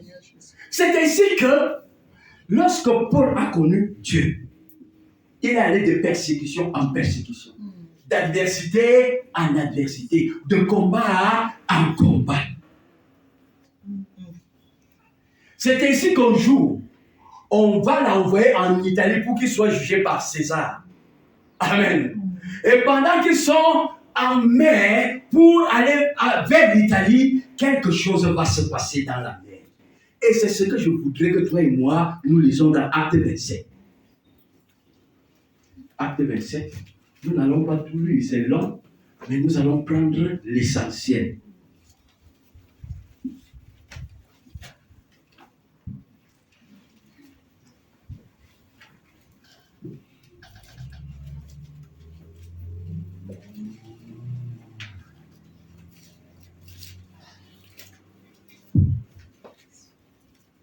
C'est ainsi que, lorsque Paul a connu Dieu, il est allé de persécution en persécution, d'adversité en adversité, de combat en combat. C'est ainsi qu'un jour, on va l'envoyer en Italie pour qu'il soit jugé par César. Amen. Et pendant qu'ils sont en mer pour aller vers l'Italie, quelque chose va se passer dans la mer. Et c'est ce que je voudrais que toi et moi, nous lisons dans Acte 27. Acte 27, nous n'allons pas tout lire, c'est long, mais nous allons prendre l'essentiel.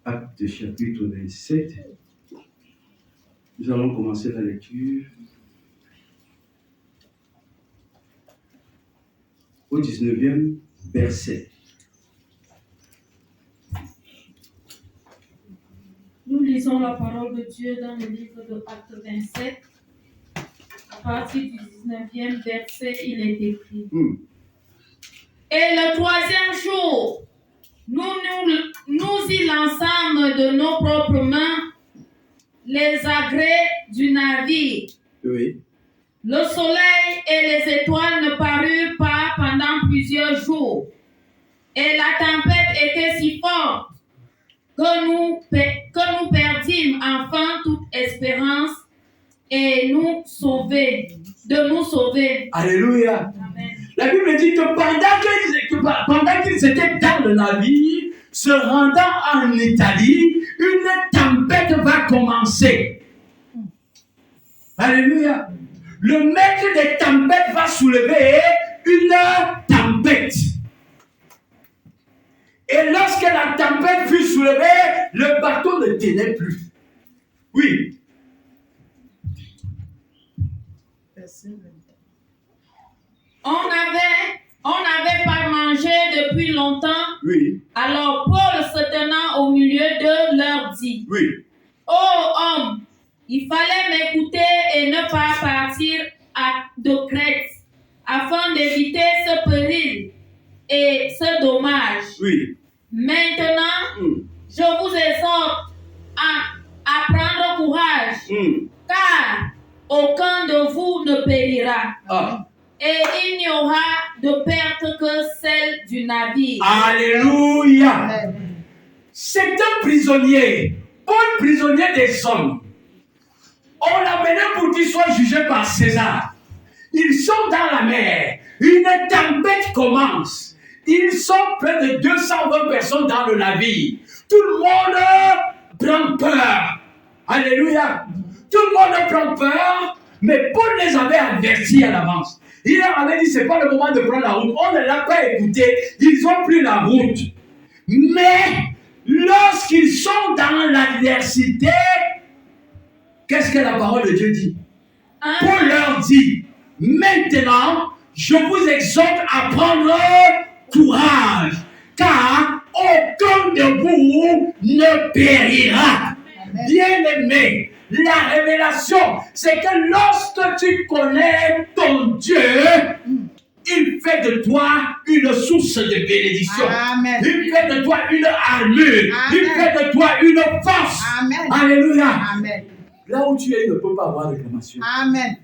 Acte chapitre 27. Nous allons commencer la lecture au 19e verset. Nous lisons la parole de Dieu dans le livre de Acte 27. À partir du 19e verset, il est écrit. Et le troisième jour, nous y lançâmes de nos propres mains les agrès du navire. Oui. Le soleil et les étoiles ne parurent pas pendant plusieurs jours. Et la tempête était si forte que nous perdîmes enfin toute espérance et de nous sauver. Alléluia. Amen. La Bible dit que pendant qu'ils étaient dans le navire, se rendant en Italie, une tempête va commencer. Alléluia. Le maître des tempêtes va soulever une tempête. Et lorsque la tempête fut soulevée, le bateau ne tenait plus. Oui. On n'avait pas mangé depuis longtemps. Oui. Alors Paul, se tenant au milieu d'eux, leur dit, Oui. ô homme, il fallait m'écouter et ne pas partir de Crète, afin d'éviter ce péril et ce dommage. Oui. Maintenant, je vous exhorte à prendre courage, car aucun de vous ne périra. Et il n'y aura de perte que celle du navire. Alléluia. C'est un prisonnier, Paul, prisonnier des hommes. On l'a mené pour qu'il soit jugé par César. Ils sont dans la mer. Une tempête commence. Ils sont près de 220 personnes dans le navire. Tout le monde prend peur. Alléluia. Tout le monde prend peur. Mais Paul les avait avertis à l'avance. Il leur avait dit, c'est pas le moment de prendre la route. On ne l'a pas écouté. Ils ont pris la route. Mais lorsqu'ils sont dans l'adversité, qu'est-ce que la parole de Dieu dit? Paul leur dit, maintenant, je vous exhorte à prendre courage, car aucun de vous ne périra. Bien-aimé, la révélation, c'est que lorsque tu connais ton Dieu, il fait de toi une source de bénédiction. Amen. Il fait de toi une armure. Amen. Il fait de toi une force. Amen. Alléluia. Amen. Là où tu es, il ne peut pas avoir réclamation. Amen.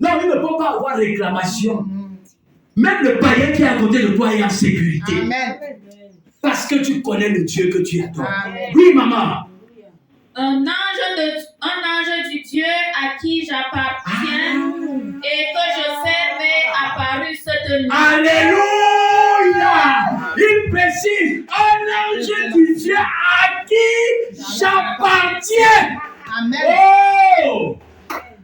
Non, il ne peut pas avoir réclamation. Même le païen qui est à côté de toi est en sécurité. Amen. Parce que tu connais le Dieu que tu adores. Amen. Oui, maman. Un ange du Dieu à qui j'appartiens et que je sers m'est apparu cette nuit. Alléluia. Il précise, un ange du Dieu à qui j'appartiens. Amen. Oh!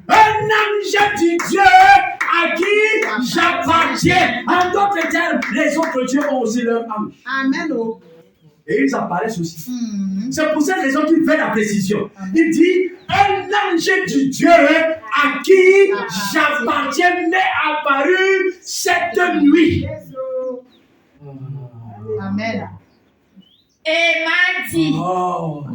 Un ange du Dieu à qui j'appartiens. En d'autres termes, les autres dieux ont aussi leur ange. Amen. Oh. Et ils apparaissent aussi. C'est pour cette raison qu'il fait la précision. Il dit, un ange du Dieu à qui j'appartiens m'est apparu cette nuit. Amen. Et m'a dit,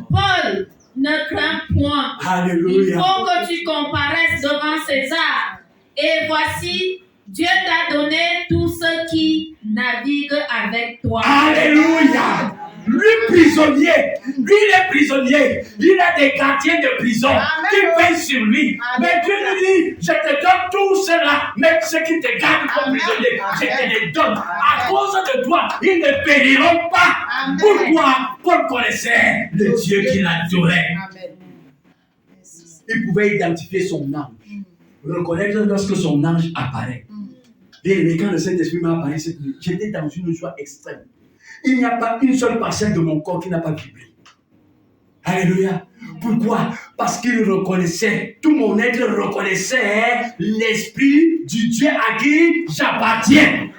Paul, ne crains point. Alléluia. Il faut que tu comparaisses devant César. Et voici, Dieu t'a donné tous ceux qui naviguent avec toi. Alléluia. Lui prisonnier, lui il est prisonnier, il a des gardiens de prison qui payent sur lui. Mais Dieu lui dit, je te donne tout cela, même ceux qui te gardent comme prisonnier, je te les donne. À cause de toi, ils ne périront pas. Pourquoi? Paul connaissait le Dieu qu'il adorait. Il pouvait identifier son ange, reconnaître lorsque son ange apparaît. Et quand le Saint-Esprit m'a apparu, j'étais dans une joie extrême. Il n'y a pas une seule parcelle de mon corps qui n'a pas vibré. Alléluia. Pourquoi? Parce qu'il reconnaissait, tout mon être reconnaissait l'Esprit du Dieu à qui j'appartiens.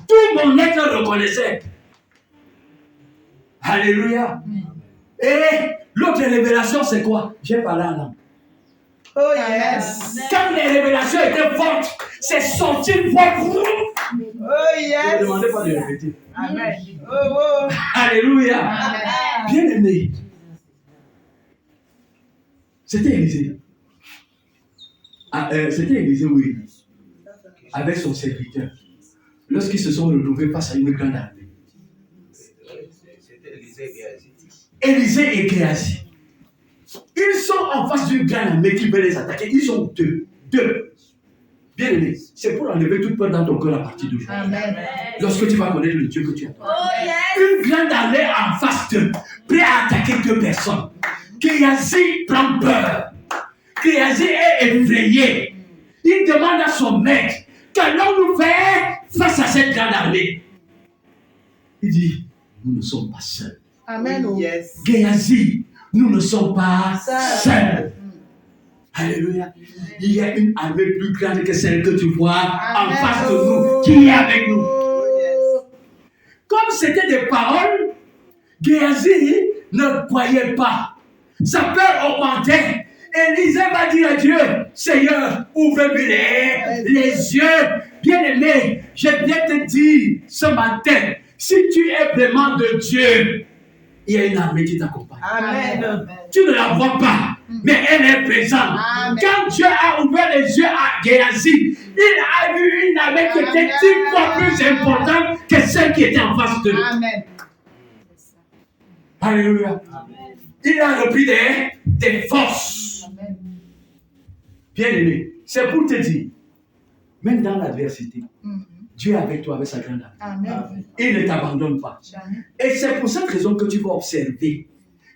Tout mon être reconnaissait. Alléluia. Et l'autre révélation, c'est quoi? J'ai parlé en langue. Oh yes. Quand les révélations étaient fortes, c'est sorti fort. Oh yes. Ne demandez pas de répéter. Amen. Oh. Alléluia. Amen. Bien aimé. C'était Élisée. C'était Élisée, oui. Avec son serviteur. Lorsqu'ils se sont retrouvés face à une grande armée. C'était Élisée et Géasi. Élisée et Géasi. Ils sont en face d'une grande armée qui veut les attaquer. Ils sont deux. Bien aimé, c'est pour enlever toute peur dans ton cœur à partir d'aujourd'hui. Amen. Lorsque tu vas connaître le Dieu que tu as. Oh yes. Une grande armée en face d'eux, prêt à attaquer deux personnes. Géasi prend peur. Géasi est effrayé. Il demande à son maître, qu'allons-nous faire face à cette grande armée? Il dit, nous ne sommes pas seuls. Amen. Oh yes. Géasi, nous ne sommes pas seuls. Alléluia. Il y a une armée plus grande que celle que tu vois en face de nous, qui est avec nous. Comme c'était des paroles, Géasi ne croyait pas. Sa peur augmentait. Élisée va dire à Dieu, Seigneur, ouvre-lui les yeux. Bien-aimé, je viens te dire ce matin, si tu es vraiment de Dieu, il y a une armée qui t'accompagne. Amen. Tu ne la vois pas, mais elle est présente. Amen. Quand Dieu a ouvert les yeux à Géasi, il a vu une armée qui était 10 fois plus importante que celle qui était en face de lui. Amen. Alléluia. Il a repris des forces. Amen. Bien aimé, c'est pour te dire, même dans l'adversité, Dieu est avec toi avec sa grande armée. Amen. Il ne t'abandonne pas. Jamais. Et c'est pour cette raison que tu vas observer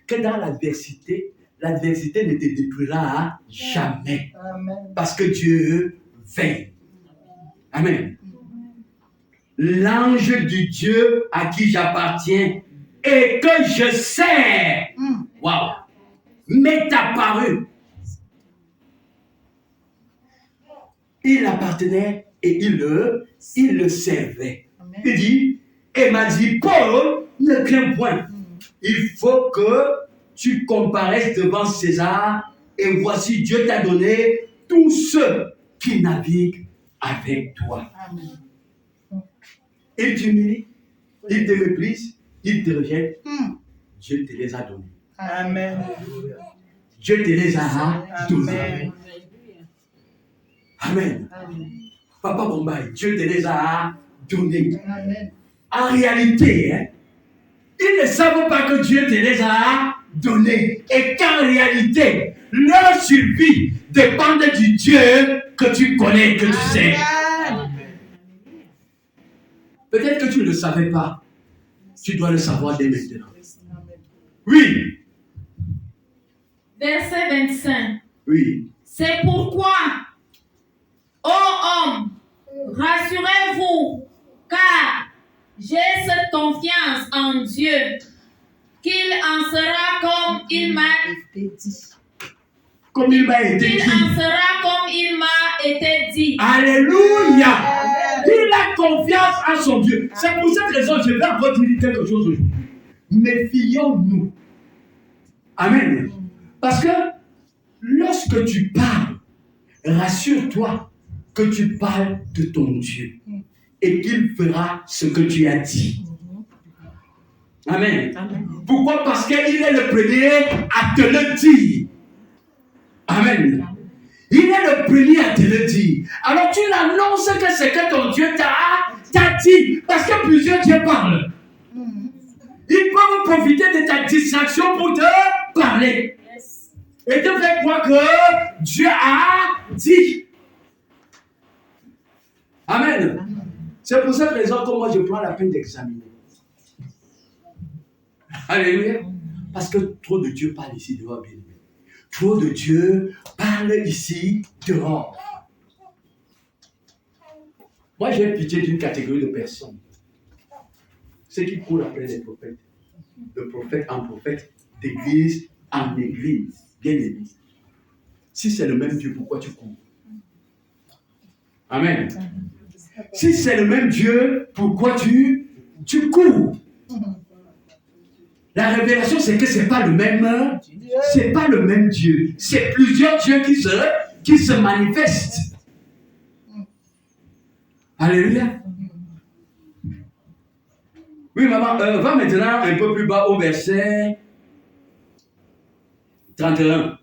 que dans l'adversité, l'adversité ne te détruira jamais. Amen. Parce que Dieu veille. Amen. L'ange du Dieu à qui j'appartiens et que je sers, waouh, m'est apparu. Il appartenait et il le servait. Amen. Il dit, et m'a dit, Paul, ne crains point. Il faut que tu comparaisses devant César, et voici Dieu t'a donné tous ceux qui naviguent avec toi. Amen. Il t'humilie, il te méprise, il te rejette. Dieu te les a donnés. Amen. Dieu te les a donnés. Amen. Amen. Papa Bombay, Dieu te les a donnés. Amen. En réalité, ils ne savent pas que Dieu te les a donnés. Et qu'en réalité, leur survie dépend du Dieu que tu connais, que tu sais. Amen. Peut-être que tu ne le savais pas. Tu dois le savoir dès maintenant. Amen. Oui, Verset 25. oui. C'est pourquoi, ô hommes, rassurez-vous, car j'ai cette confiance en Dieu, qu'il en sera comme il m'a Comme il m'a été qu'il dit. en sera comme il m'a été dit. Alléluia. Il a confiance en son Dieu. C'est pour cette raison que je vais encore dire quelque chose aujourd'hui. Méfions-nous. Amen. Parce que lorsque tu parles, rassure-toi que tu parles de ton Dieu et qu'il fera ce que tu as dit. Amen. Pourquoi? Parce qu'il est le premier à te le dire. Amen. Il est le premier à te le dire. Alors tu l'annonces que c'est que ton Dieu t'a dit. Parce que plusieurs dieux parlent. Ils peuvent profiter de ta distraction pour te parler. Yes. Et te faire croire que Dieu a dit. Amen. C'est pour cette raison que moi je prends la peine d'examiner. Alléluia. Parce que trop de Dieu parle ici dehors, bien aimé. Trop de Dieu parle ici dehors. Moi j'ai pitié d'une catégorie de personnes. Ceux qui courent après les prophètes. De prophète en prophète, d'église en église. Bien aimé. Si c'est le même Dieu, pourquoi tu cours? Amen. Si c'est le même Dieu, pourquoi tu cours? La révélation, c'est que c'est pas le même Dieu. C'est plusieurs dieux qui se manifestent. Alléluia. Oui, maman, va maintenant un peu plus bas au verset 31.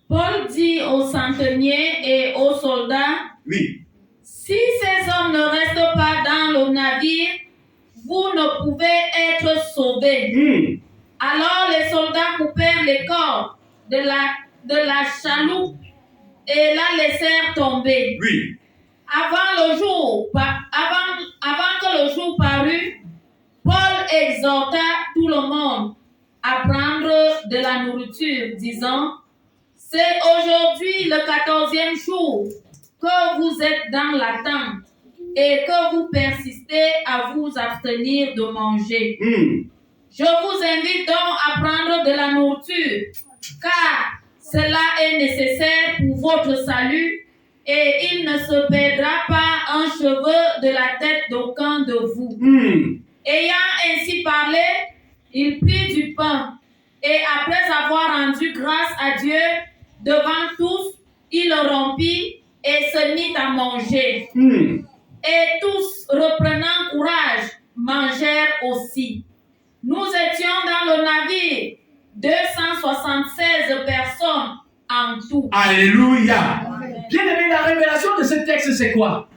Paul dit aux centeniers et aux soldats, Oui. si ces hommes ne restent pas dans le navire, vous ne pouvez être sauvés. Alors les soldats coupèrent les cordes de la chaloupe et la laissèrent tomber. Oui. Avant que le jour parût, Paul exhorta tout le monde à prendre de la nourriture, disant, c'est aujourd'hui le 14e jour que vous êtes dans la tente et que vous persistez à vous abstenir de manger. Je vous invite donc à prendre de la nourriture, car cela est nécessaire pour votre salut, et il ne se perdra pas un cheveu de la tête d'aucun de vous. Ayant ainsi parlé, il prit du pain, et après avoir rendu grâce à Dieu devant tous, il le rompit et se mit à manger. Et tous, reprenant courage, mangèrent aussi. Nous étions dans le navire, 276 personnes en tout. Alléluia. Bien aimé, la révélation de ce texte, c'est quoi?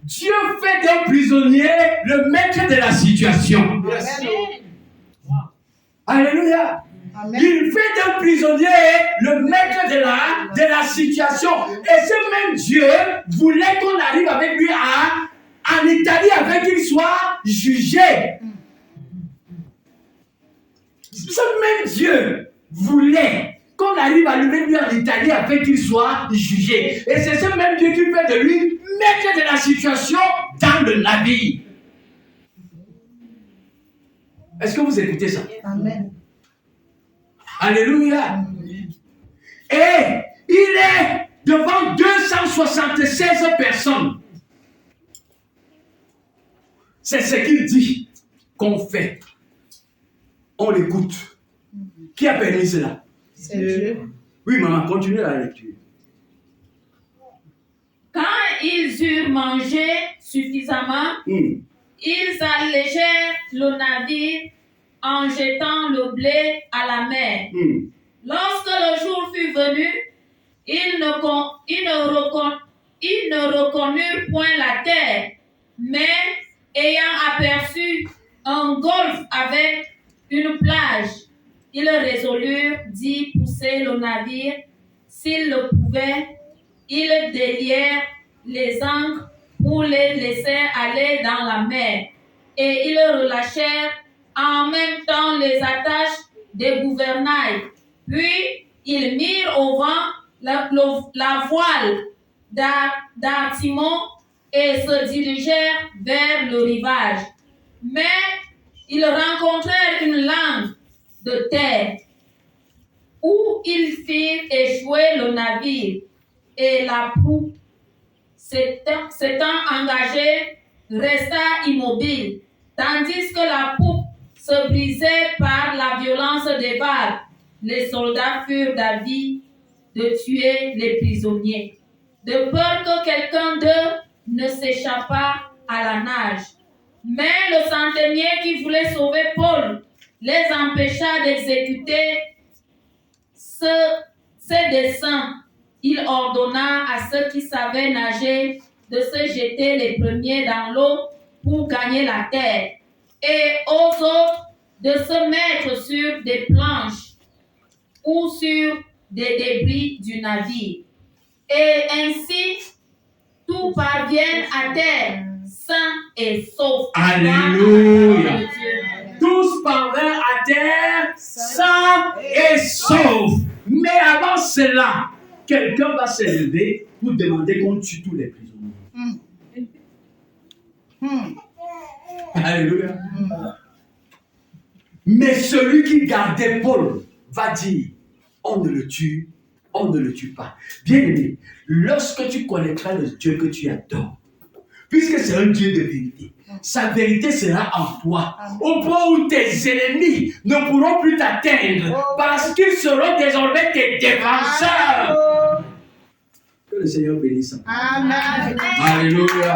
Dieu fait d'un prisonnier le maître de la situation. Amen. Alléluia. Amen. Il fait d'un prisonnier le maître de la situation. Et ce même Dieu voulait qu'on arrive avec lui en Italie afin qu'il soit jugé. Ce même Dieu voulait qu'on arrive à lever lui en Italie afin qu'il soit jugé. Et c'est ce même Dieu qui fait de lui maître de la situation dans le navire. Est-ce que vous écoutez ça? Amen. Alléluia. Et il est devant 276 personnes. C'est ce qu'il dit qu'on fait. On l'écoute. Qui a permis cela? C'est Dieu. Oui, maman, continuez la lecture. Quand ils eurent mangé suffisamment, ils allégèrent le navire en jetant le blé à la mer. Lorsque le jour fut venu, ils ne reconnurent point la terre, mais ayant aperçu un golfe avec une plage, ils résolurent d'y pousser le navire. S'ils le pouvaient, ils délièrent les ancres pour les laisser aller dans la mer, et ils relâchèrent en même temps les attaches des gouvernails. Puis ils mirent au vent la voile d'Artimon et se dirigèrent vers le rivage. Mais ils rencontrèrent une langue de terre où ils firent échouer le navire, et la proue, s'étant engagée, resta immobile, tandis que la poupe se brisait par la violence des vagues. Les soldats furent d'avis de tuer les prisonniers, de peur que quelqu'un d'eux ne s'échappât à la nage. Mais le centenier qui voulait sauver Paul les empêcha d'exécuter ses desseins. Il ordonna à ceux qui savaient nager de se jeter les premiers dans l'eau pour gagner la terre. et aux autres de se mettre sur des planches ou sur des débris du navire. Et ainsi, tout parvienne à terre, sain et sauf. Alléluia. Tous parviennent à terre, sains et saufs. Mais avant cela, quelqu'un va se lever pour demander qu'on tue tous les prisonniers. Alléluia. Mais celui qui gardait Paul va dire, on ne le tue pas. Bien aimé, lorsque tu connaîtras le Dieu que tu adores, puisque c'est un Dieu de vérité, sa vérité sera en toi, au point où tes ennemis ne pourront plus t'atteindre, parce qu'ils seront désormais tes défenseurs. Que le Seigneur bénisse. Amen. Alléluia.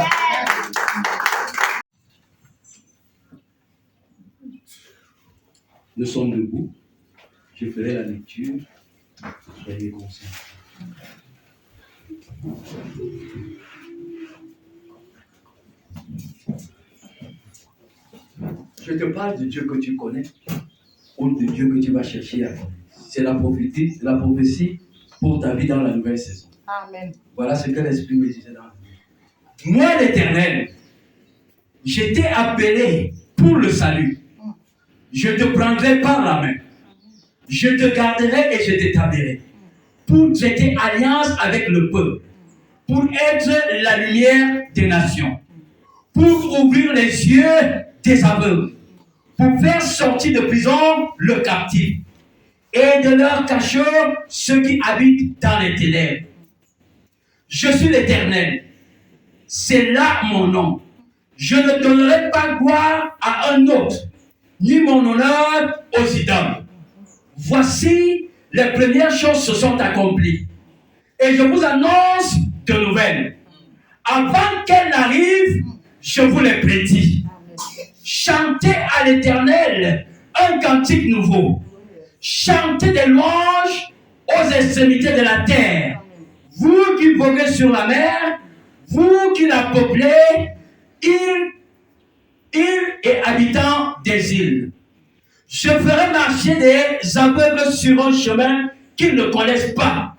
Nous sommes debout. Je ferai la lecture. Soyez conscients. Je te parle de Dieu que tu connais ou de Dieu que tu vas chercher à connaître. C'est la prophétie pour ta vie dans la nouvelle saison. Amen. Voilà ce que l'Esprit me disait dans la vie. Moi, l'Éternel, je t'ai appelé pour le salut. Je te prendrai par la main. Je te garderai et je t'établirai. Pour traiter alliance avec le peuple. Pour être la lumière des nations. Pour ouvrir les yeux des aveugles. Pour faire sortir de prison le captif. Et de leur cachot ceux qui habitent dans les ténèbres. Je suis l'Éternel. C'est là mon nom. Je ne donnerai pas gloire à un autre, ni mon honneur aux idoles. Voici, les premières choses se sont accomplies. Et je vous annonce de nouvelles. Avant qu'elles n'arrivent, je vous les prédis. Chantez à l'Éternel un cantique nouveau. Chantez des louanges aux extrémités de la terre. Vous qui voguez sur la mer, vous qui la peuplez, îles et habitants des îles. Je ferai marcher des aveugles sur un chemin qu'ils ne connaissent pas.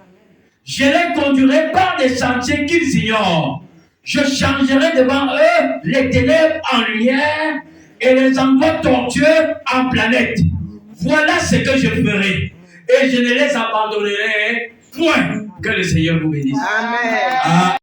Je les conduirai par des sentiers qu'ils ignorent. Je changerai devant eux les ténèbres en lumière et les endroits tortueux en planète. Voilà ce que je ferai. Et je ne les abandonnerai point. Que le Seigneur vous bénisse. Amen.